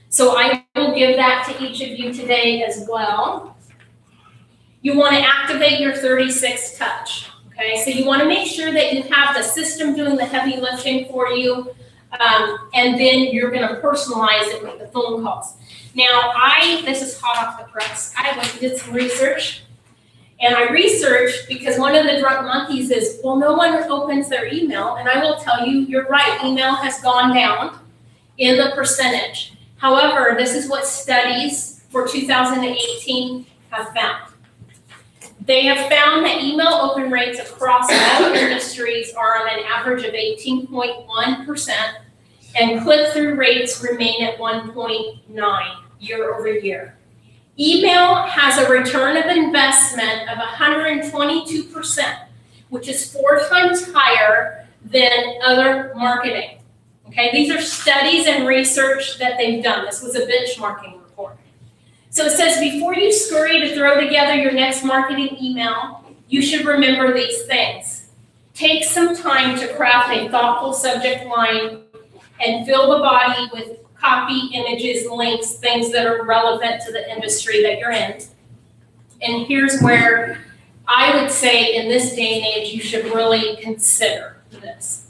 So I will give that to each of you today as well. You want to activate your 36 touch. Okay, so you want to make sure that you have the system doing the heavy lifting for you. And then you're gonna personalize it with the phone calls. Now, this is hot off the press. I went and did some research. And I researched because one of the drunk monkeys is, well, no one opens their email. And I will tell you, you're right, email has gone down in the percentage. However, this is what studies for 2018 have found. They have found that email open rates across all industries are on an average of 18.1%, and click-through rates remain at 1.9 year over year. Email has a return of investment of 122%, which is 4 times higher than other marketing. Okay, these are studies and research that they've done. This was a benchmarking report. So it says, before you scurry to throw together your next marketing email, you should remember these things. Take some time to craft a thoughtful subject line and fill the body with copy, images, links, things that are relevant to the industry that you're in. And here's where I would say in this day and age, you should really consider this.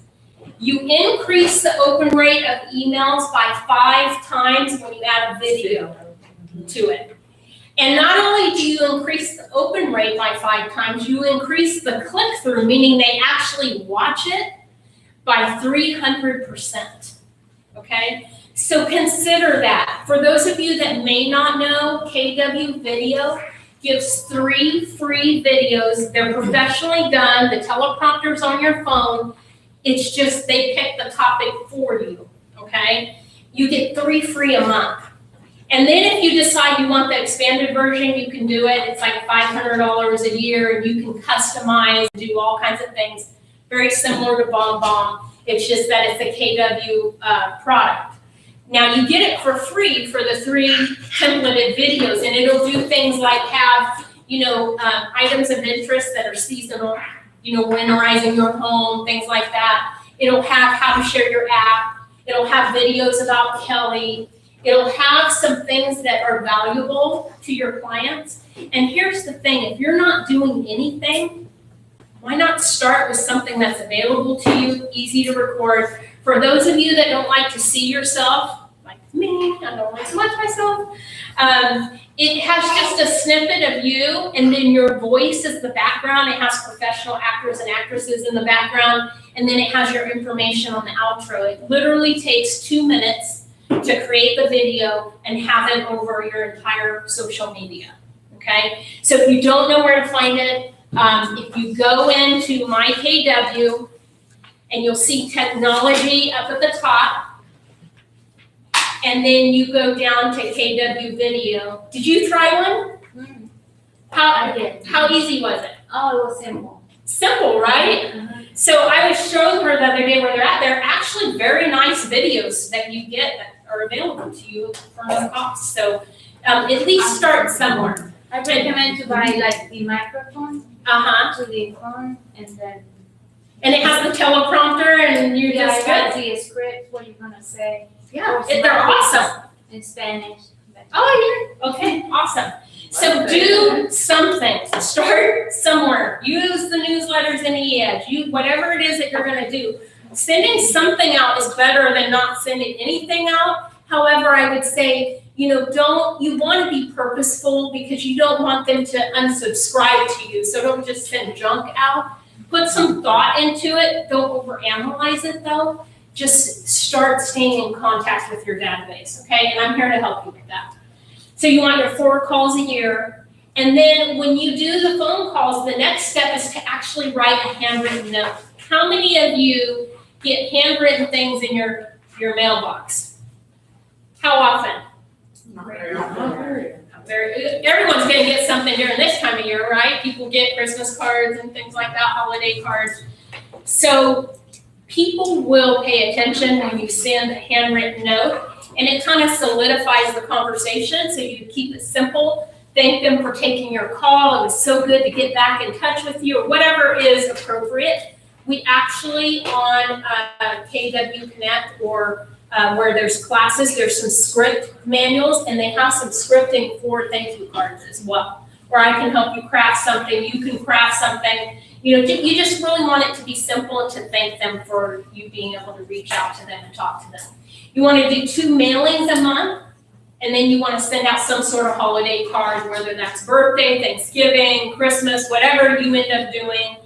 You increase the open rate of emails by 5 times when you add a video to it. And not only do you increase the open rate by 5 times, you increase the click-through, meaning they actually watch it, by 300%. Okay? So consider that. For those of you that may not know, KW Video gives 3 free videos. They're professionally done. The teleprompter's on your phone. It's just they pick the topic for you, okay? You get 3 free a month. And then if you decide you want the expanded version, you can do it. It's like $500 a year, and you can customize, do all kinds of things. Very similar to BombBomb. It's just that it's a KW product. Now you get it for free for the 3 templated videos, and it'll do things like have, items of interest that are seasonal, winterizing your home, things like that. It'll have how to share your app. It'll have videos about Kelly. It'll have some things that are valuable to your clients. And here's the thing, if you're not doing anything, why not start with something that's available to you, easy to record. For those of you that don't like to see yourself, like me, I don't like to watch myself, it has just a snippet of you, and then your voice is the background. It has professional actors and actresses in the background, and then it has your information on the outro. It literally takes 2 minutes to create the video and have it over your entire social media, okay? So if you don't know where to find it, if you go into My KW, and you'll see technology up at the top, and then you go down to KW Video. Did you try one? I did. How easy was it? Oh, it was simple. Simple, right? So I was showing her the other day where they're at. They're actually very nice videos that you get that are available to you for no cost. So at least start somewhere. I recommend to buy like the microphone to the phone, and then And it has the teleprompter, and you're just it has good. the script, what you're gonna say Yeah, they're awesome. in Spanish. Oh, yeah. Okay, awesome. So do something. Start somewhere. Use the newsletters in EEDGE. Whatever it is that you're going to do. Sending something out is better than not sending anything out. However, I would say, you want to be purposeful because you don't want them to unsubscribe to you. So don't just send junk out. Put some thought into it. Don't overanalyze it though. Just start staying in contact with your database, okay? And I'm here to help you with that. So you want your 4 calls a year. And then when you do the phone calls, the next step is to actually write a handwritten note. How many of you get handwritten things in your mailbox? How often? Everyone's gonna get something during this time of year, right? People get Christmas cards and things like that, holiday cards. So people will pay attention when you send a handwritten note, and it kind of solidifies the conversation, so you keep it simple. Thank them for taking your call. It was so good to get back in touch with you, or whatever is appropriate. We actually on KW Connect or where there's classes, there's some script manuals, and they have some scripting for thank you cards as well. Or I can help you craft something, you can craft something, you just really want it to be simple and to thank them for you being able to reach out to them and talk to them. You want to do 2 mailings a month, and then you want to send out some sort of holiday card, whether that's birthday, Thanksgiving, Christmas, whatever you end up doing,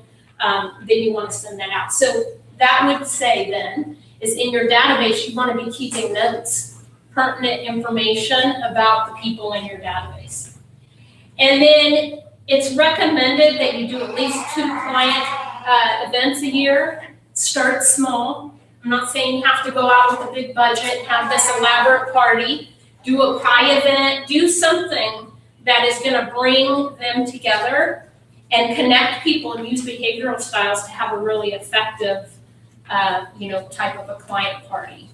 then you want to send that out. So that would say then, is in your database, you want to be keeping notes, pertinent information about the people in your database. And then it's recommended that you do at least 2 client events a year. Start small. I'm not saying you have to go out with a big budget, have this elaborate party. Do a pie event. Do something that is going to bring them together and connect people and use behavioral styles to have a really effective, type of a client party.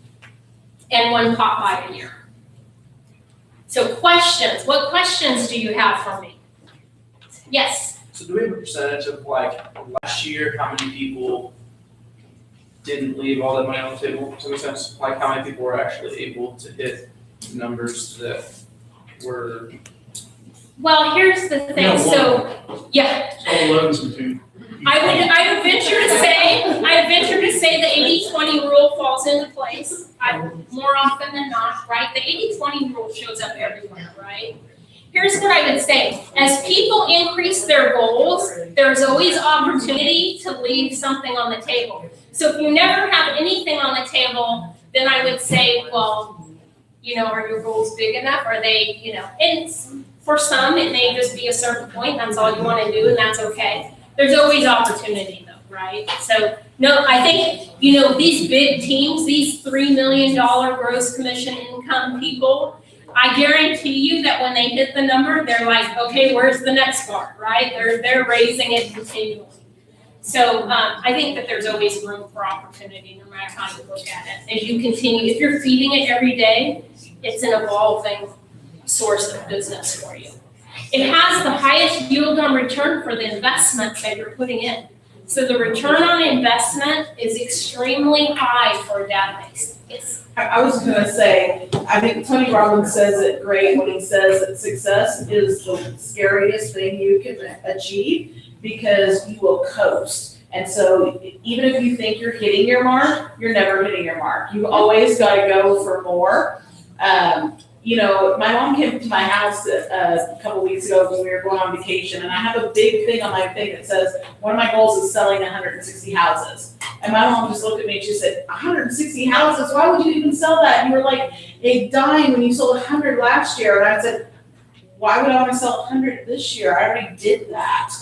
And 1 pop by a year. So questions. What questions do you have for me? Yes. So do we have a percentage of like last year, how many people didn't leave all that money on the table? Does that make sense? Like how many people were actually able to hit numbers that were? Well, here's the thing. So, yeah. It's all 11s and 2. I would venture to say the 80-20 rule falls into place. More often than not, right? The 80-20 rule shows up everywhere, right? Here's what I would say. As people increase their goals, there's always opportunity to leave something on the table. So if you never have anything on the table, then I would say, well, are your goals big enough? Are they, and for some, it may just be a certain point, that's all you want to do, and that's okay. There's always opportunity though, right? So, no, I think, these big teams, these $3 million gross commission income people, I guarantee you that when they hit the number, they're like, okay, where's the next bar, right? They're raising it continually. So I think that there's always room for opportunity, no matter how you look at it. As you continue, if you're feeding it every day, it's an evolving source of business for you. It has the highest yield on return for the investment that you're putting in. So the return on investment is extremely high for a database. I was gonna say, I think Tony Robbins says it great when he says that success is the scariest thing you can achieve because you will coast. And so even if you think you're hitting your mark, you're never hitting your mark. You always gotta go for more. My mom came to my house a couple weeks ago when we were going on vacation, and I have a big thing on my thing that says, one of my goals is selling 160 houses. And my mom just looked at me and she said, 160 houses? Why would you even sell that? You were like a dime when you sold 100 last year. And I said, why would I want to sell 100 this year? I already did that.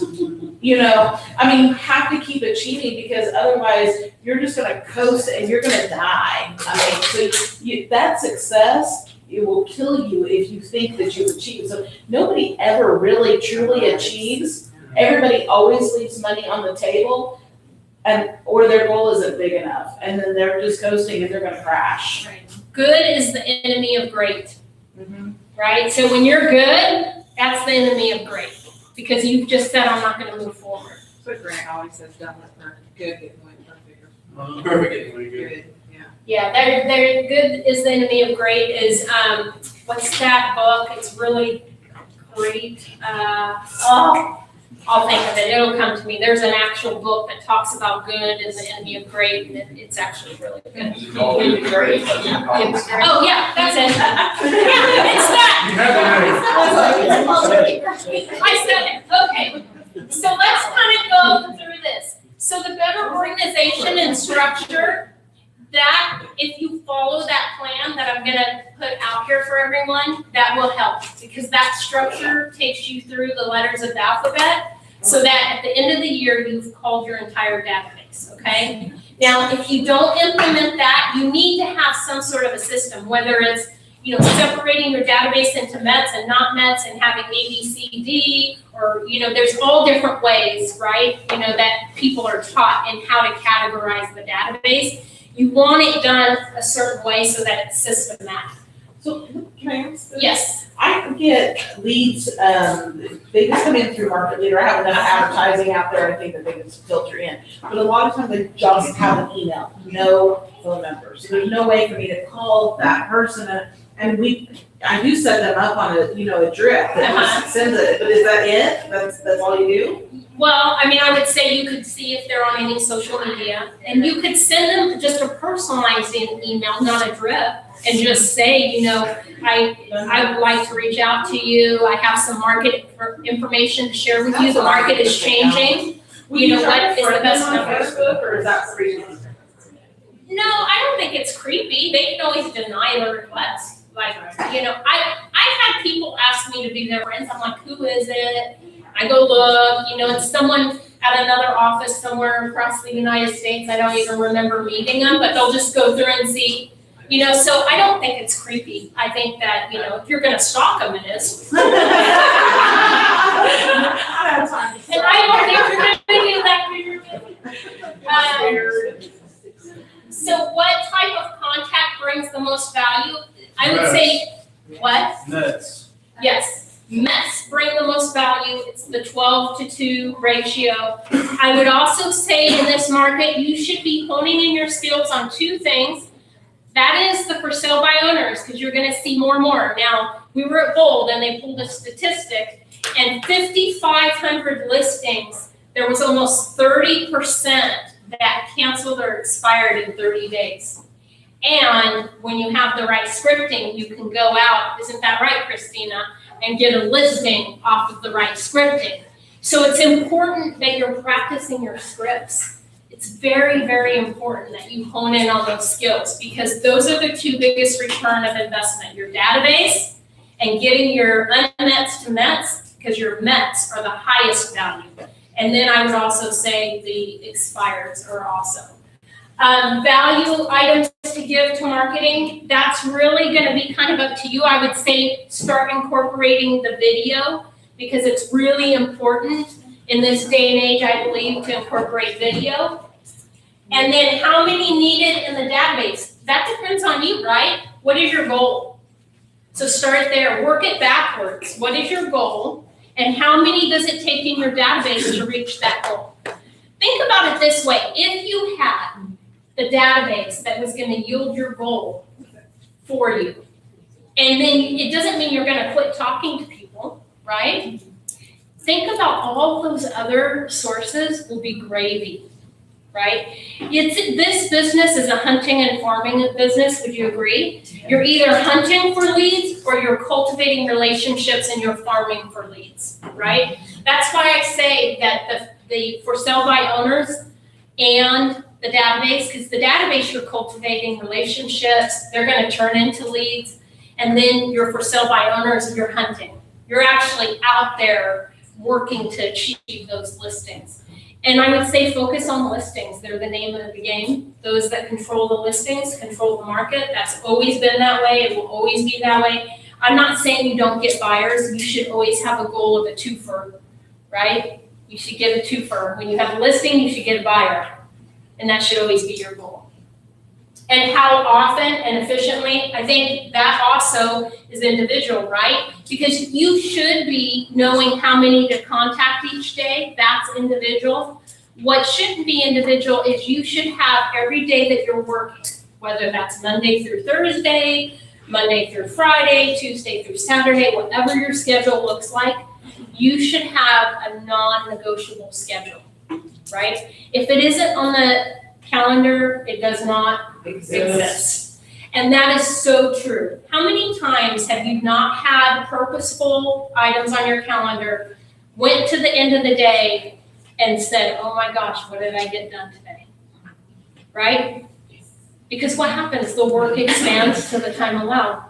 You have to keep achieving because otherwise you're just going to coast and you're going to die. That success, it will kill you if you think that you've achieved. So nobody ever really truly achieves. Everybody always leaves money on the table or their goal isn't big enough. And then they're just coasting and they're going to crash. Right. Good is the enemy of great. Mm-hmm. Right? So when you're good, that's the enemy of great because you've just said, I'm not going to move forward. That's what Grant always says, done with her, good, getting way bigger. Perfect, really good. Good, yeah. Yeah, they're good is the enemy of great is, what's that book? It's really great. I'll think of it. It'll come to me. There's an actual book that talks about good is the enemy of great, and it's actually really good. Great. Oh, yeah, that's it. Yeah, it's that. I said it. Okay. So let's kind of go through this. So the better organization and structure, that if you follow that plan that I'm gonna put out here for everyone, that will help because that structure takes you through the letters of the alphabet so that at the end of the year, you've called your entire database, okay? Now, if you don't implement that, you need to have some sort of a system, whether it's separating your database into METs and not METs and having A, B, C, D, or, there's all different ways, right? That people are taught in how to categorize the database. You want it done a certain way so that it's systematic. So can I ask this? Yes. I get leads, they just come in through Market Leader. I have enough advertising out there, I think that they can filter in. But a lot of times they just have an email, no phone number. So there's no way for me to call that person. And I do set them up on a, a drip that just sends it, but is that it? That's all you do? Well, I mean, I would say you could see if they're on any social media, and you could send them just a personalized email, not a drip, and just say, I would like to reach out to you. I have some market information to share with you. The market is changing. Would you What try to is the friend best them on number? Facebook, or is that creepy? No, I don't think it's creepy. They can always deny the request. Like, I've had people ask me to be their friends. I'm like, who is it? I go look, it's someone at another office somewhere across the United States. I don't even remember meeting them, but they'll just go through and see, so I don't think it's creepy. I think that, if you're gonna stalk them, it is. I don't have time to And I don't think you're gonna do that. So what type of contact brings the most value? I would say, what? Nuts. Yes, Mets bring the most value. It's the 12-to-2 ratio. I would also say in this market, you should be honing in your skills on two things. That is the for sale by owners, because you're gonna see more and more. Now, we were at Bold and they pulled a statistic, and 5,500 listings, there was almost 30% that canceled or expired in 30 days. And when you have the right scripting, you can go out, isn't that right, Christina, and get a listing off of the right scripting. So it's important that you're practicing your scripts. It's very, very important that you hone in on those skills, because those are the two biggest return of investment, your database and getting your unmets to mets, because your mets are the highest value. And then I would also say the expireds are also. Value items to give to marketing, that's really gonna be kind of up to you. I would say start incorporating the video, because it's really important in this day and age, I believe, to incorporate video. And then how many needed in the database? That depends on you, right? What is your goal? So start there, work it backwards. What is your goal? And how many does it take in your database to reach that goal? Think about it this way. If you had the database that was gonna yield your goal for you, and then it doesn't mean you're gonna quit talking to people, right? Think about all those other sources will be gravy, right? This business is a hunting and farming business, would you agree? You're either hunting for leads or you're cultivating relationships and you're farming for leads, right? That's why I say that the for sale by owners and the database, because the database you're cultivating relationships, they're gonna turn into leads, and then your for sale by owners, you're hunting. You're actually out there working to achieve those listings. And I would say focus on the listings. They're the name of the game. Those that control the listings control the market. That's always been that way. It will always be that way. I'm not saying you don't get buyers. You should always have a goal of a twofer, right? You should get a twofer. When you have a listing, you should get a buyer. And that should always be your goal. And how often and efficiently, I think that also is individual, right? Because you should be knowing how many to contact each day. That's individual. What shouldn't be individual is you should have every day that you're working, whether that's Monday through Thursday, Monday through Friday, Tuesday through Saturday, whatever your schedule looks like, you should have a non-negotiable schedule, right? If it isn't on the calendar, it does not exist. And that is so true. How many times have you not had purposeful items on your calendar, went to the end of the day and said, oh my gosh, what did I get done today? Right? Because what happens? The work expands to the time allowed.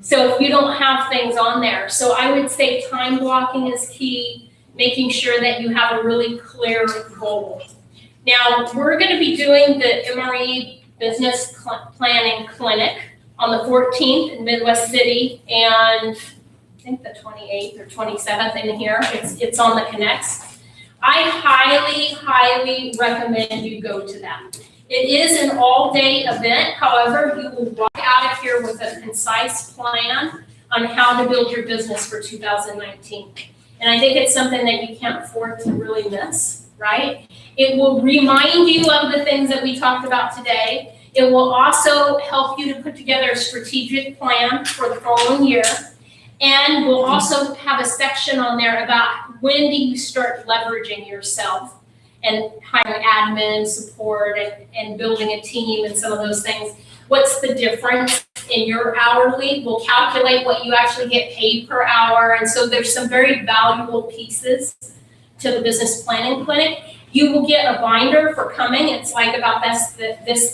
So if you don't have things on there, so I would say time blocking is key, making sure that you have a really clear goal. Now, we're going to be doing the MRE Business Planning Clinic on the 14th in Midwest City, and I think the 28th or 27th in here. It's on the Connects. I highly, highly recommend you go to that. It is an all-day event. However, you will walk out of here with a concise plan on how to build your business for 2019. And I think it's something that you can't afford to really miss, right? It will remind you of the things that we talked about today. It will also help you to put together a strategic plan for the following year. And we'll also have a section on there about when do you start leveraging yourself and hiring admin support and building a team and some of those things. What's the difference in your hourly? We'll calculate what you actually get paid per hour. And so there's some very valuable pieces to the business planning clinic. You will get a binder for coming. It's like about this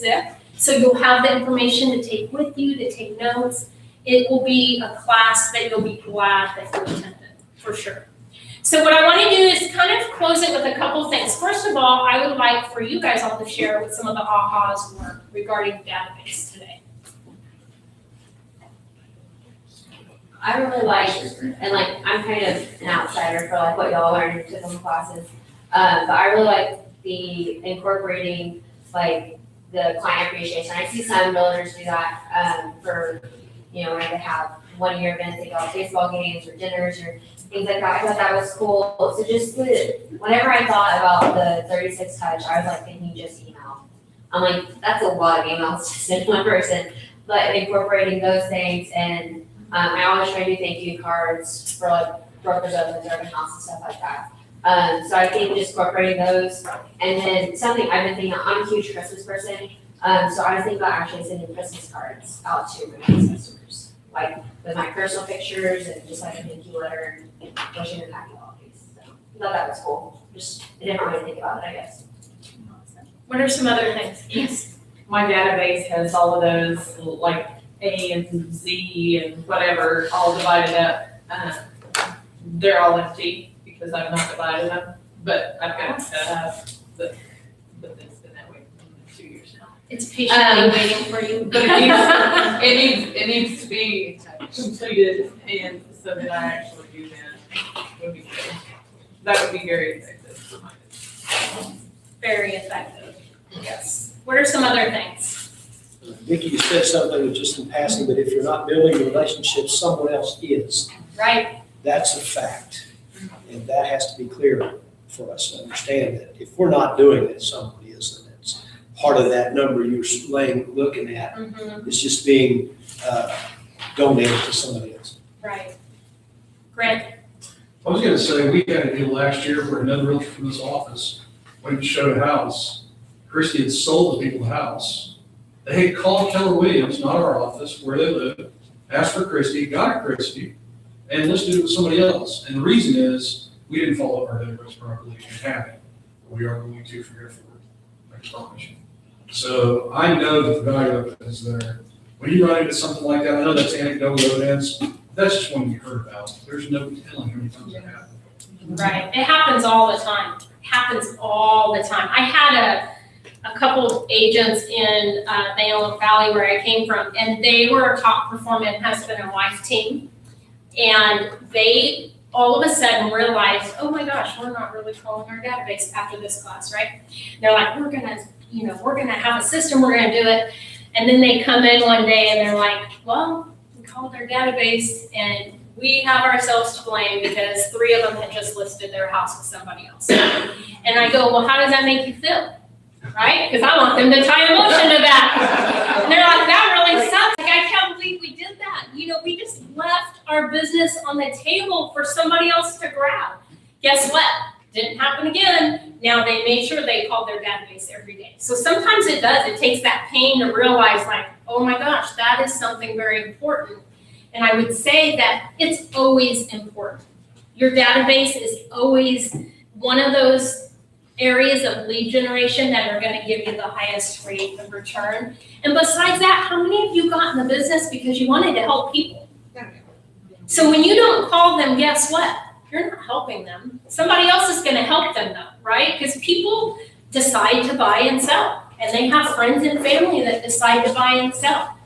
thick. So you'll have the information to take with you, to take notes. It will be a class that you'll be glad that you attended, for sure. So what I want to do is kind of close it with a couple things. First of all, I would like for you guys all to share what some of the ahas were regarding database today. I really like, and like, I'm kind of an outsider for like what y'all learned in typical classes. But I really like the incorporating like the client appreciation. I see some builders do that, for, you know, when they have 1 year events, they go to baseball games or dinners or things like that. I thought that was cool. So just whenever I thought about the 36 touch, I was like thinking just email. I'm like, that's a lot of emails to send one person, but incorporating those things, and I always try to do thank you cards for like brokers open their open house and stuff like that. So I think just incorporating those, and then something I've been thinking, I'm a huge Christmas person, so I was thinking about actually sending Christmas cards out to my customers, like with my personal pictures and just like a thank you letter and wishing them happy holidays. So I thought that was cool. Just a different way to think about it, I guess. What are some other things? Yes. My database has all of those, like A and Z and whatever, all divided up. They're all empty because I've not divided them, but I've got, but it's been that way for 2 years now. It's patiently waiting for you. But it needs to be completed, and so that I actually do that would be good. That would be very effective for my business. Very effective, yes. What are some other things? Vickie, you said something just in passing, but if you're not building relationships, someone else is. Right. That's a fact. And that has to be clear for us to understand that if we're not doing it, someone is. And it's part of that number you're looking at. Mm-hmm. It's just being donated to somebody else. Right. Grant? I was gonna say, we had a deal last year where another realtor from this office went and showed a house. Christie had sold the people the house. They had called Keller Williams, not our office, where they live, asked for Christie, got Christie, and listed it with somebody else. And the reason is, we didn't follow up our database properly and haven't. We are going to from here forward, I promise you. So I know that the value of it is there. When you run into something like that, I know that's anecdotal evidence, that's just one you heard about. There's no telling how many times that happens. Right. It happens all the time. It happens all the time. I had a couple of agents in the Antelope Valley where I came from, and they were a top performing husband and wife team. And they all of a sudden realized, oh my gosh, we're not really calling our database after this class, right? They're like, we're gonna have a system, we're gonna do it. And then they come in one day and they're like, well, we called our database and we have ourselves to blame because 3 of them had just listed their house with somebody else. And I go, well, how does that make you feel? Right? Because I want them to tie emotion to that. And they're like, that really sucks. Like, I can't believe we did that. You know, we just left our business on the table for somebody else to grab. Guess what? Didn't happen again. Now they made sure they called their database every day. So sometimes it does. It takes that pain to realize, like, oh my gosh, that is something very important. And I would say that it's always important. Your database is always one of those areas of lead generation that are going to give you the highest rate of return. And besides that, how many of you got in the business because you wanted to help people? So when you don't call them, guess what? You're not helping them. Somebody else is going to help them though, right? Because people decide to buy and sell, and they have friends and family that decide to buy and sell.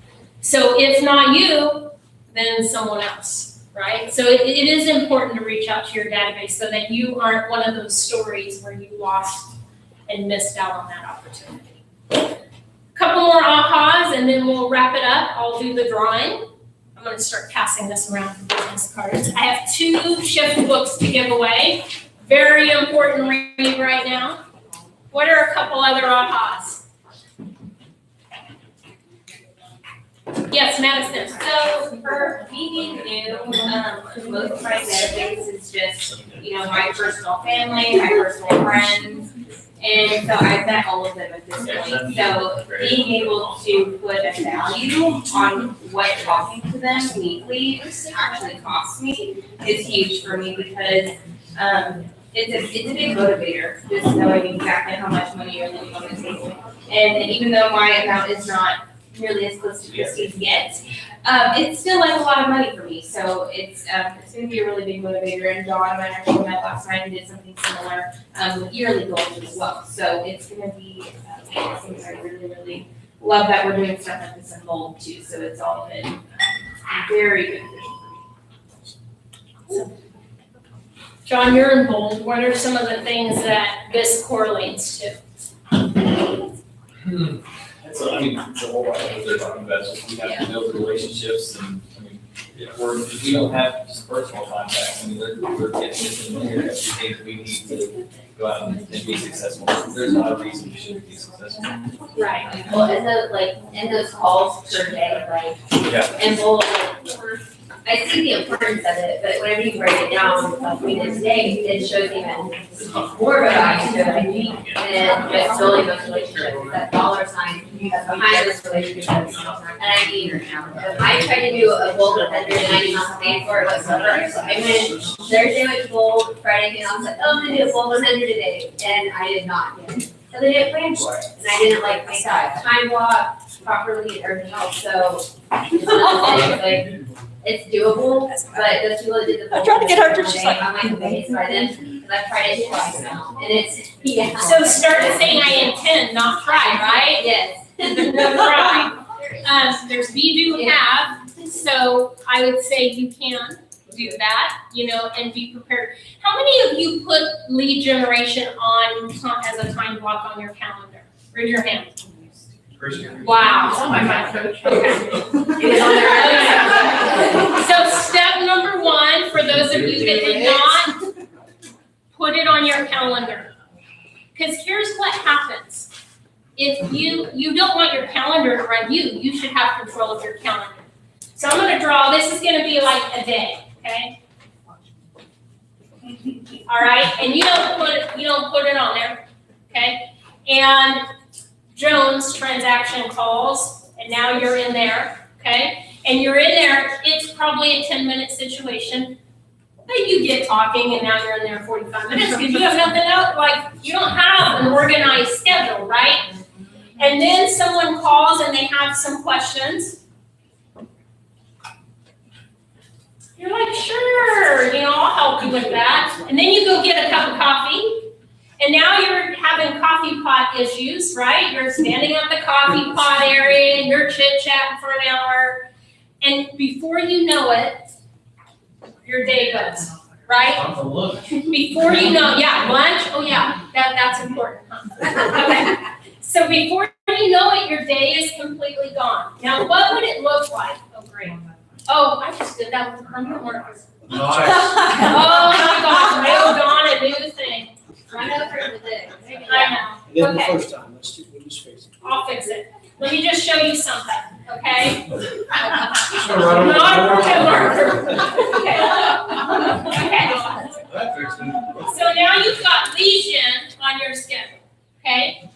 So if not you, then someone else, right? So it is important to reach out to your database so that you aren't one of those stories where you lost and missed out on that opportunity. A couple more ahas and then we'll wrap it up. I'll do the drawing. I'm going to start passing this around for business cards. I have 2 shift books to give away. Very important read right now. What are a couple other ahas? Yes, Madison. So for being new, most of my database is just, my personal family, my personal friends. And so I've met all of them at this point. So being able to put a value on what talking to them weekly actually costs me is huge for me because it's a big motivator, just knowing exactly how much money you're leaving on the table. And even though my amount is not nearly as close to Christie's yet, it's still like a lot of money for me. So it's gonna be a really big motivator. And Dawn and I actually met last night and did something similar with yearly goals as well. So it's gonna be awesome. I really, really love that we're doing stuff like this in bold too. So it's all been very beneficial for me. John, you're in bold. What are some of the things that this correlates to? So, I mean, it's a whole lot of what they're talking about, just we have to build relationships and, I mean, if we don't have just personal contacts, I mean, we're getting this in here, everything that we need to go out and be successful. There's not a reason we shouldn't be successful. Right. Well, in those calls per day, Yeah. and I see the importance of it, but whenever you break it down, like we did today, it shows even more of a value to it, I think, and just building those relationships, that dollar sign that's behind those relationships. And I mean, I tried to do a goal with 100 and I did not pay for it whatsoever. So I went Thursday with gold, Friday came out and said, oh, I'm gonna do a goal 100 today, and I did not do it. So they didn't plan for it, and I didn't make that time block properly and everything else, so it's another thing, it's doable, but those people that did the. I'm trying to get her to just like. I'm like amazed by them, because I've tried it twice now, and it's, yeah. So start saying I intend, not try, right? Yes. No try. There's be, do, have, so I would say you can do that, and be prepared. How many of you put lead generation on as a time block on your calendar? Raise your hand. Wow. Oh my God, coach. Okay. So step number one, for those of you that did not, put it on your calendar. Because here's what happens. If you don't want your calendar to run you should have control of your calendar. So I'm gonna draw, this is gonna be like a day, okay? All right, and you don't put it on there, okay? And Jones transaction calls, and now you're in there, okay? And you're in there, it's probably a 10-minute situation, but you get talking and now you're in there 45 minutes because you have nothing else, you don't have an organized schedule, right? And then someone calls and they have some questions. You're like, sure, I'll help you with that. And then you go get a cup of coffee. And now you're having coffee pot issues, right? You're standing at the coffee pot area, and you're chit-chatting for an hour. And before you know it, your day goes, right? Time for lunch. Before you know, lunch, oh yeah, that's important. Okay, so before you know it, your day is completely gone. Now, what would it look like? Oh, great. Oh, I just did that with permanent workers. Nice. Oh my gosh, nailed on a new thing. Run over the day. I know. And then the Okay. first time, we'll just face it. I'll fix it. Let me just show you something, okay? Just gonna run over the Not a board. permanent worker. Okay. That fixed it. So now you've got lesion on your schedule, okay?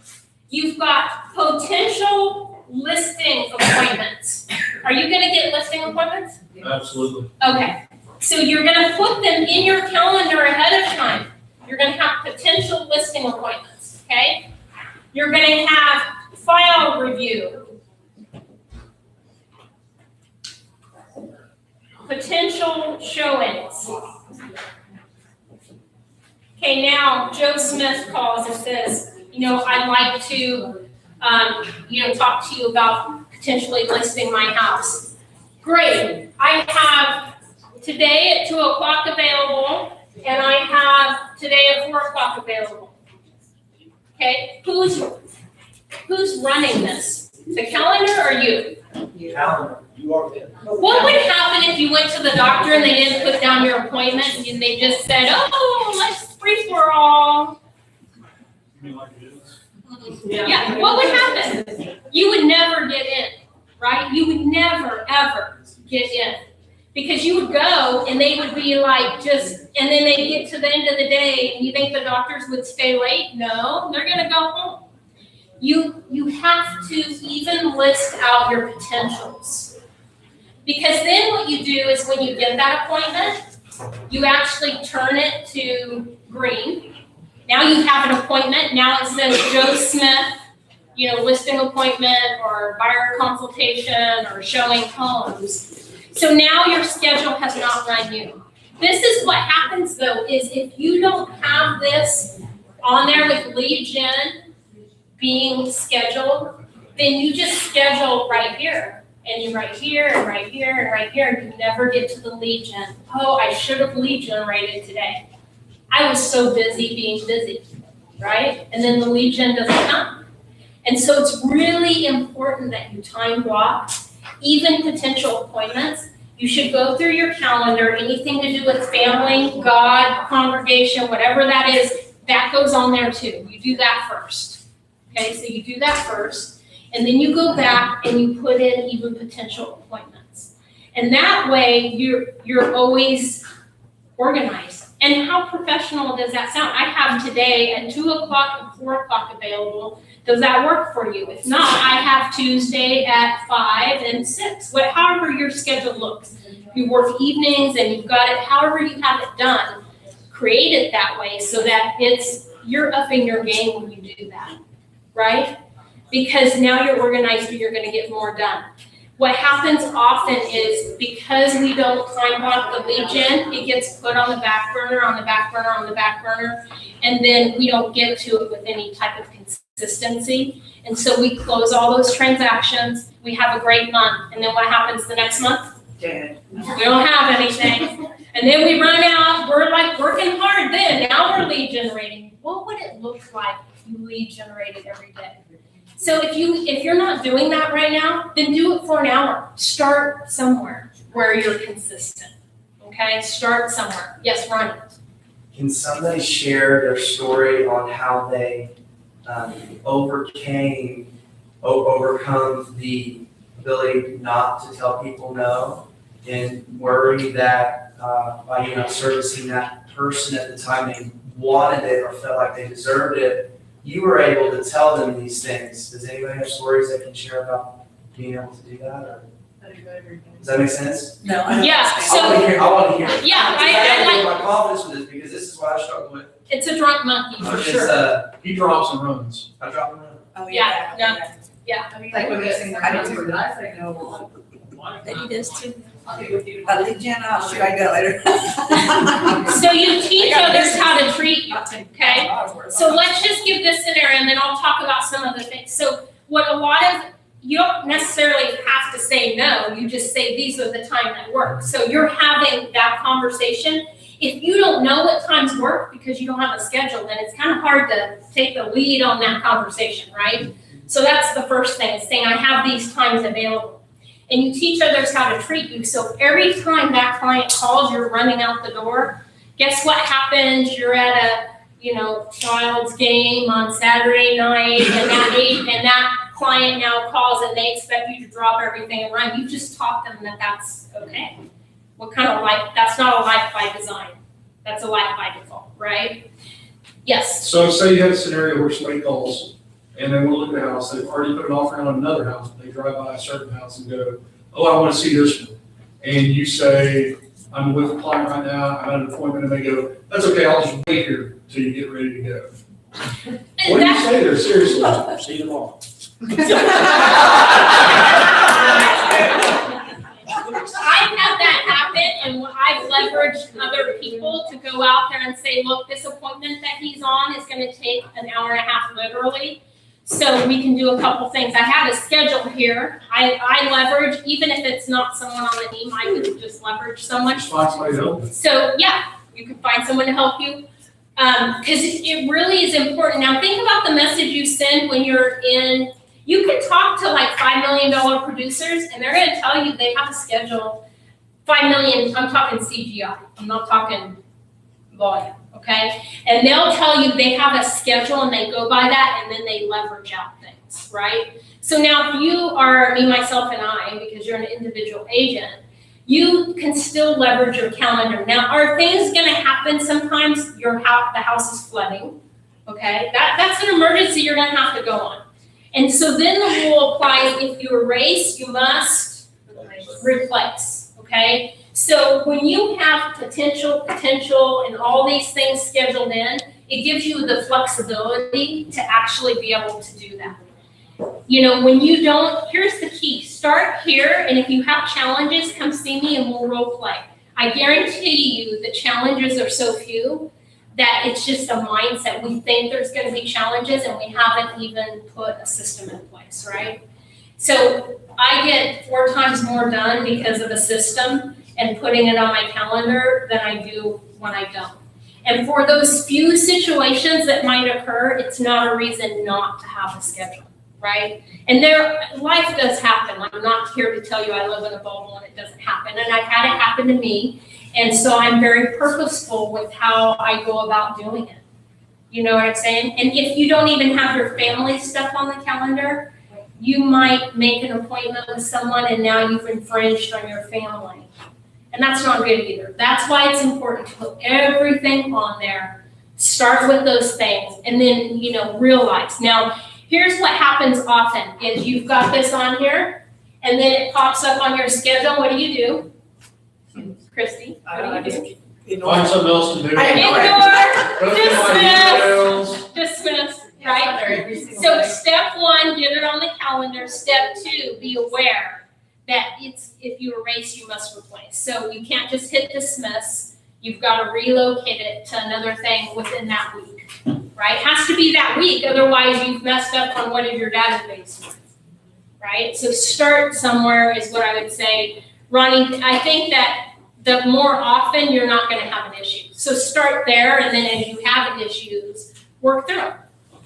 You've got potential listing appointments. Are you gonna get listing appointments? Absolutely. Okay, so you're gonna put them in your calendar ahead of time. You're gonna have potential listing appointments, okay? You're gonna have file review. Potential showings. Okay, now Joe Smith calls and says, I'd like to, talk to you about potentially listing my house. Great, I have today at 2:00 available, and I have today at 4:00 available. Okay, who's running this? The calendar or you? Calendar, you are there. What would happen if you went to the doctor and they didn't put down your appointment and they just said, oh, let's free for all? You mean like it is? Yeah, what would happen? You would never get in. right? You would never, ever get in. Because you would go and they would be like and then they get to the end of the day and you think the doctors would stay late? No, they're gonna go home. You have to even list out your potentials. Because then what you do is when you get that appointment, you actually turn it to green. Now you have an appointment, now it says Joe Smith, listing appointment or buyer consultation or showing homes. So now your schedule has not run you. This is what happens though, is if you don't have this on there with lead gen being scheduled, then you just schedule right here. And you right here and right here and right here, and you never get to the lead gen. Oh, I should have lead generated today. I was so busy being busy, right? And then the lead gen doesn't come. And so it's really important that you time block even potential appointments. You should go through your calendar, anything to do with family, God, congregation, whatever that is, that goes on there too. You do that first. Okay, so you do that first, and then you go back and you put in even potential appointments. And that way you're always organized. And how professional does that sound? I have today at 2 o'clock and 4 o'clock available. Does that work for you? If not, I have Tuesday at 5 and 6. However your schedule looks. If you work evenings and you've got it, however you have it done, create it that way so that you're upping your game when you do that, right? Because now you're organized and you're going to get more done. What happens often is because we don't time block the lead gen, it gets put on the back burner, and then we don't get to it with any type of consistency. And so we close all those transactions, we have a great month, and then what happens the next month? Dead. We don't have anything. And then we run out, we're like working hard then, now we're lead generating. What would it look like if you lead generated every day? So if you're not doing that right now, then do it for an hour. Start somewhere where you're consistent, okay? Start somewhere. Yes, Ronnie? Can somebody share their story on how they overcome the ability not to tell people no and worry that by you not servicing that person at the time they wanted it or felt like they deserved it, you were able to tell them these things. Does anybody have stories they can share about being able to do that? Or does that make sense? No. Yeah, I want to hear it. Yeah, I I like like, my confidence with this because this is what I struggle with. it's a drunk monkey for sure. He drops and runs. I drop them. Oh, Yeah, no. Like when missing their I do number. too. Did I say no? He does too. I'll be with you. Lead gen, should I go later? So you teach others how to treat you, okay? So let's just give this scenario and then I'll talk about some other things. So you don't necessarily have to say no, you just say these are the time that work. So you're having that conversation. If you don't know what times work because you don't have a schedule, then it's kind of hard to take the lead on that conversation, right? So that's the first thing, is saying I have these times available. And you teach others how to treat you. So every time that client calls, you're running out the door. Guess what happens? You're at a child's game on Saturday night, and that client now calls and they expect you to drop everything and run. You just taught them that that's okay. What kind of life? That's not a life by design. That's a life by default, right? Yes. So say you have a scenario where somebody calls and they want to look at a house, they've already put an offer on another house, they drive by a certain house and go, oh, I want to see this one. And you say, I'm with a client right now, I'm at an appointment, and they go, that's okay, I'll just wait here till you get ready to go. What do you say there, seriously? See you tomorrow. I've had that happen, and I've leveraged other people to go out there and say, look, this appointment that he's on is going to take an hour and a half literally. So we can do a couple things. I have a schedule here. I leverage, even if it's not someone on the team, I could just leverage someone. Just find somebody to help. So yeah, you can find someone to help you. Because it really is important. Now think about the message you send when you're in, you can talk to like $5 million producers and they're gonna tell you they have a schedule. 5 million, I'm talking CGI, I'm not talking volume, okay? And they'll tell you they have a schedule and they go by that and then they leverage out things. appointments, right? So now if you are me, myself, and I, because you're an individual agent, you can still leverage your calendar. Now, are things gonna happen sometimes? The house is flooding, okay? That's an emergency you're gonna have to go on. And so then the rule applies, if you erase, you must replace, okay? So when you have potential, and all these things scheduled in, it gives you the flexibility to actually be able to do that. You know, when you don't, here's the key, start here, and if you have challenges, come see me and we'll role play. I guarantee you the challenges are so few that it's just a mindset. We think there's gonna be challenges and we haven't even put a system in place, right? So I get 4 times more done because of a system and putting it on my calendar than I do when I don't. And for those few situations that might occur, it's not a reason not to have a schedule, right? And life does happen. I'm not here to tell you I live in a bubble and it doesn't happen. And I've had it happen to me. And so I'm very purposeful with how I go about doing it. You know what I'm saying? And if you don't even have your family stuff on the calendar, you might make an appointment with someone and now you've infringed on your family. And that's not good either. That's why it's important to put everything on there. Start with those things and then, you know, realize. Now, here's what happens often is you've got this on here and then it pops up on your schedule. What do? Christy, what do? Find something else to do. Ignore, Dismiss. dismiss, right? So step 1, get it on the calendar. Step 2, be aware that if you erase, you must replace. So you can't just hit dismiss. You've got to relocate it to another thing within that week, right? It has to be that week, otherwise you've messed up on what is your database worth, right? So start somewhere is what I would say. Ronnie, I think that the more often you're not going to have an issue. So start there, and then as you have issues, work through them.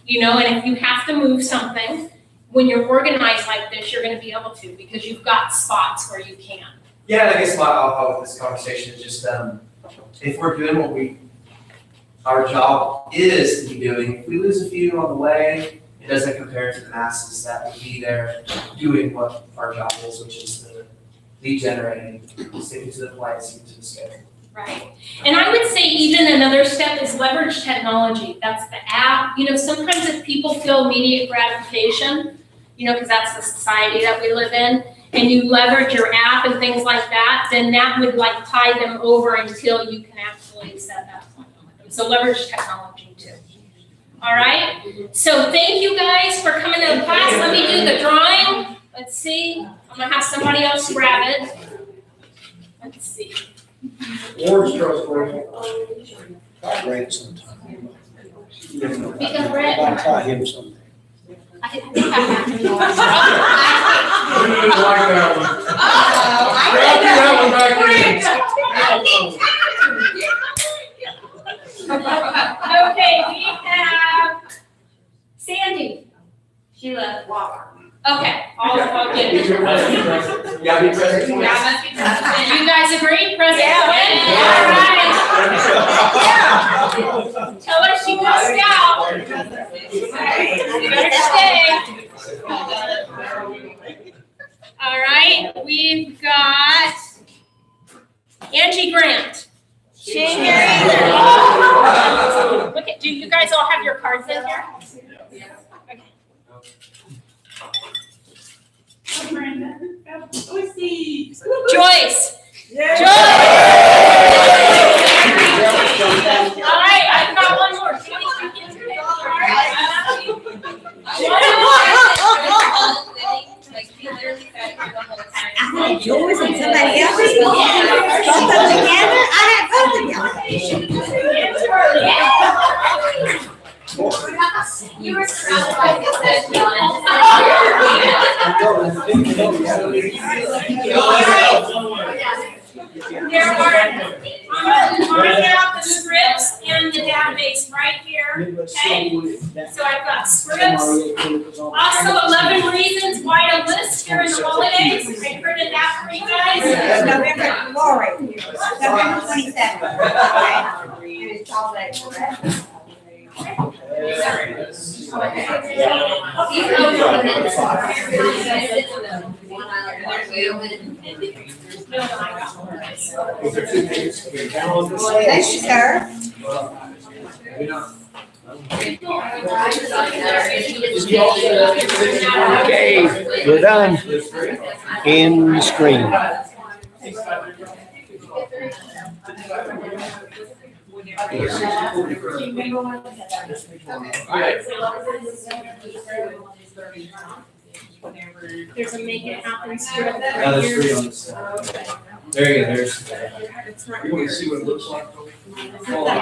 You know, and if you have to move something, when you're organized like this, you're going to be able to because you've got spots where you can. Yeah, I guess my aha with this conversation is just, if we're doing what our job is to be doing, if we lose a few on the way, it doesn't compare to the masses that will be there doing what our job is, which is the lead generating, sticking to the plan, sticking to the schedule. Right. And I would say even another step is leverage technology. That's the app. You know, sometimes if people feel immediate gratification, you know, because that's the society that we live in, and you leverage your app and things like that, then that would like tie them over until you can actually set that appointment with them. So leverage technology too. All right. So thank you guys for coming to the class. Let me do the drawing. Let's see. I'm gonna have somebody else grab it. Let's see. Orange trustworthy. I read it sometime. Because Brett. I'll try him someday. I think I have to. You didn't like that one. Okay, we have Sandy. She left Walker. Okay, I'll get it. Yeah, be present. You guys agree? Present? Yeah. All right. Tell her she must out. You better stay. All right, we've got Angie Grant. She's here either. Look at, do you guys all have your cards in here? Okay. Joyce. Joyce. All right, I've got one more. Joyce, you can take it. All right. Yours and somebody else's. Both of them together? I had both of y'all. You were surrounded by his There are, I'm marking out the scripts and the database right here, okay? So I've got scripts, also 11 reasons why to list during the holidays. I printed that for you guys. November, Lori, November 27th. Okay. And it's all that, correct? Thank you, sir. Okay, we're done. In the screen. There's a make it happen script. Yeah, there's 3 on this. There you go, there's. You want to see what it looks like? Oh.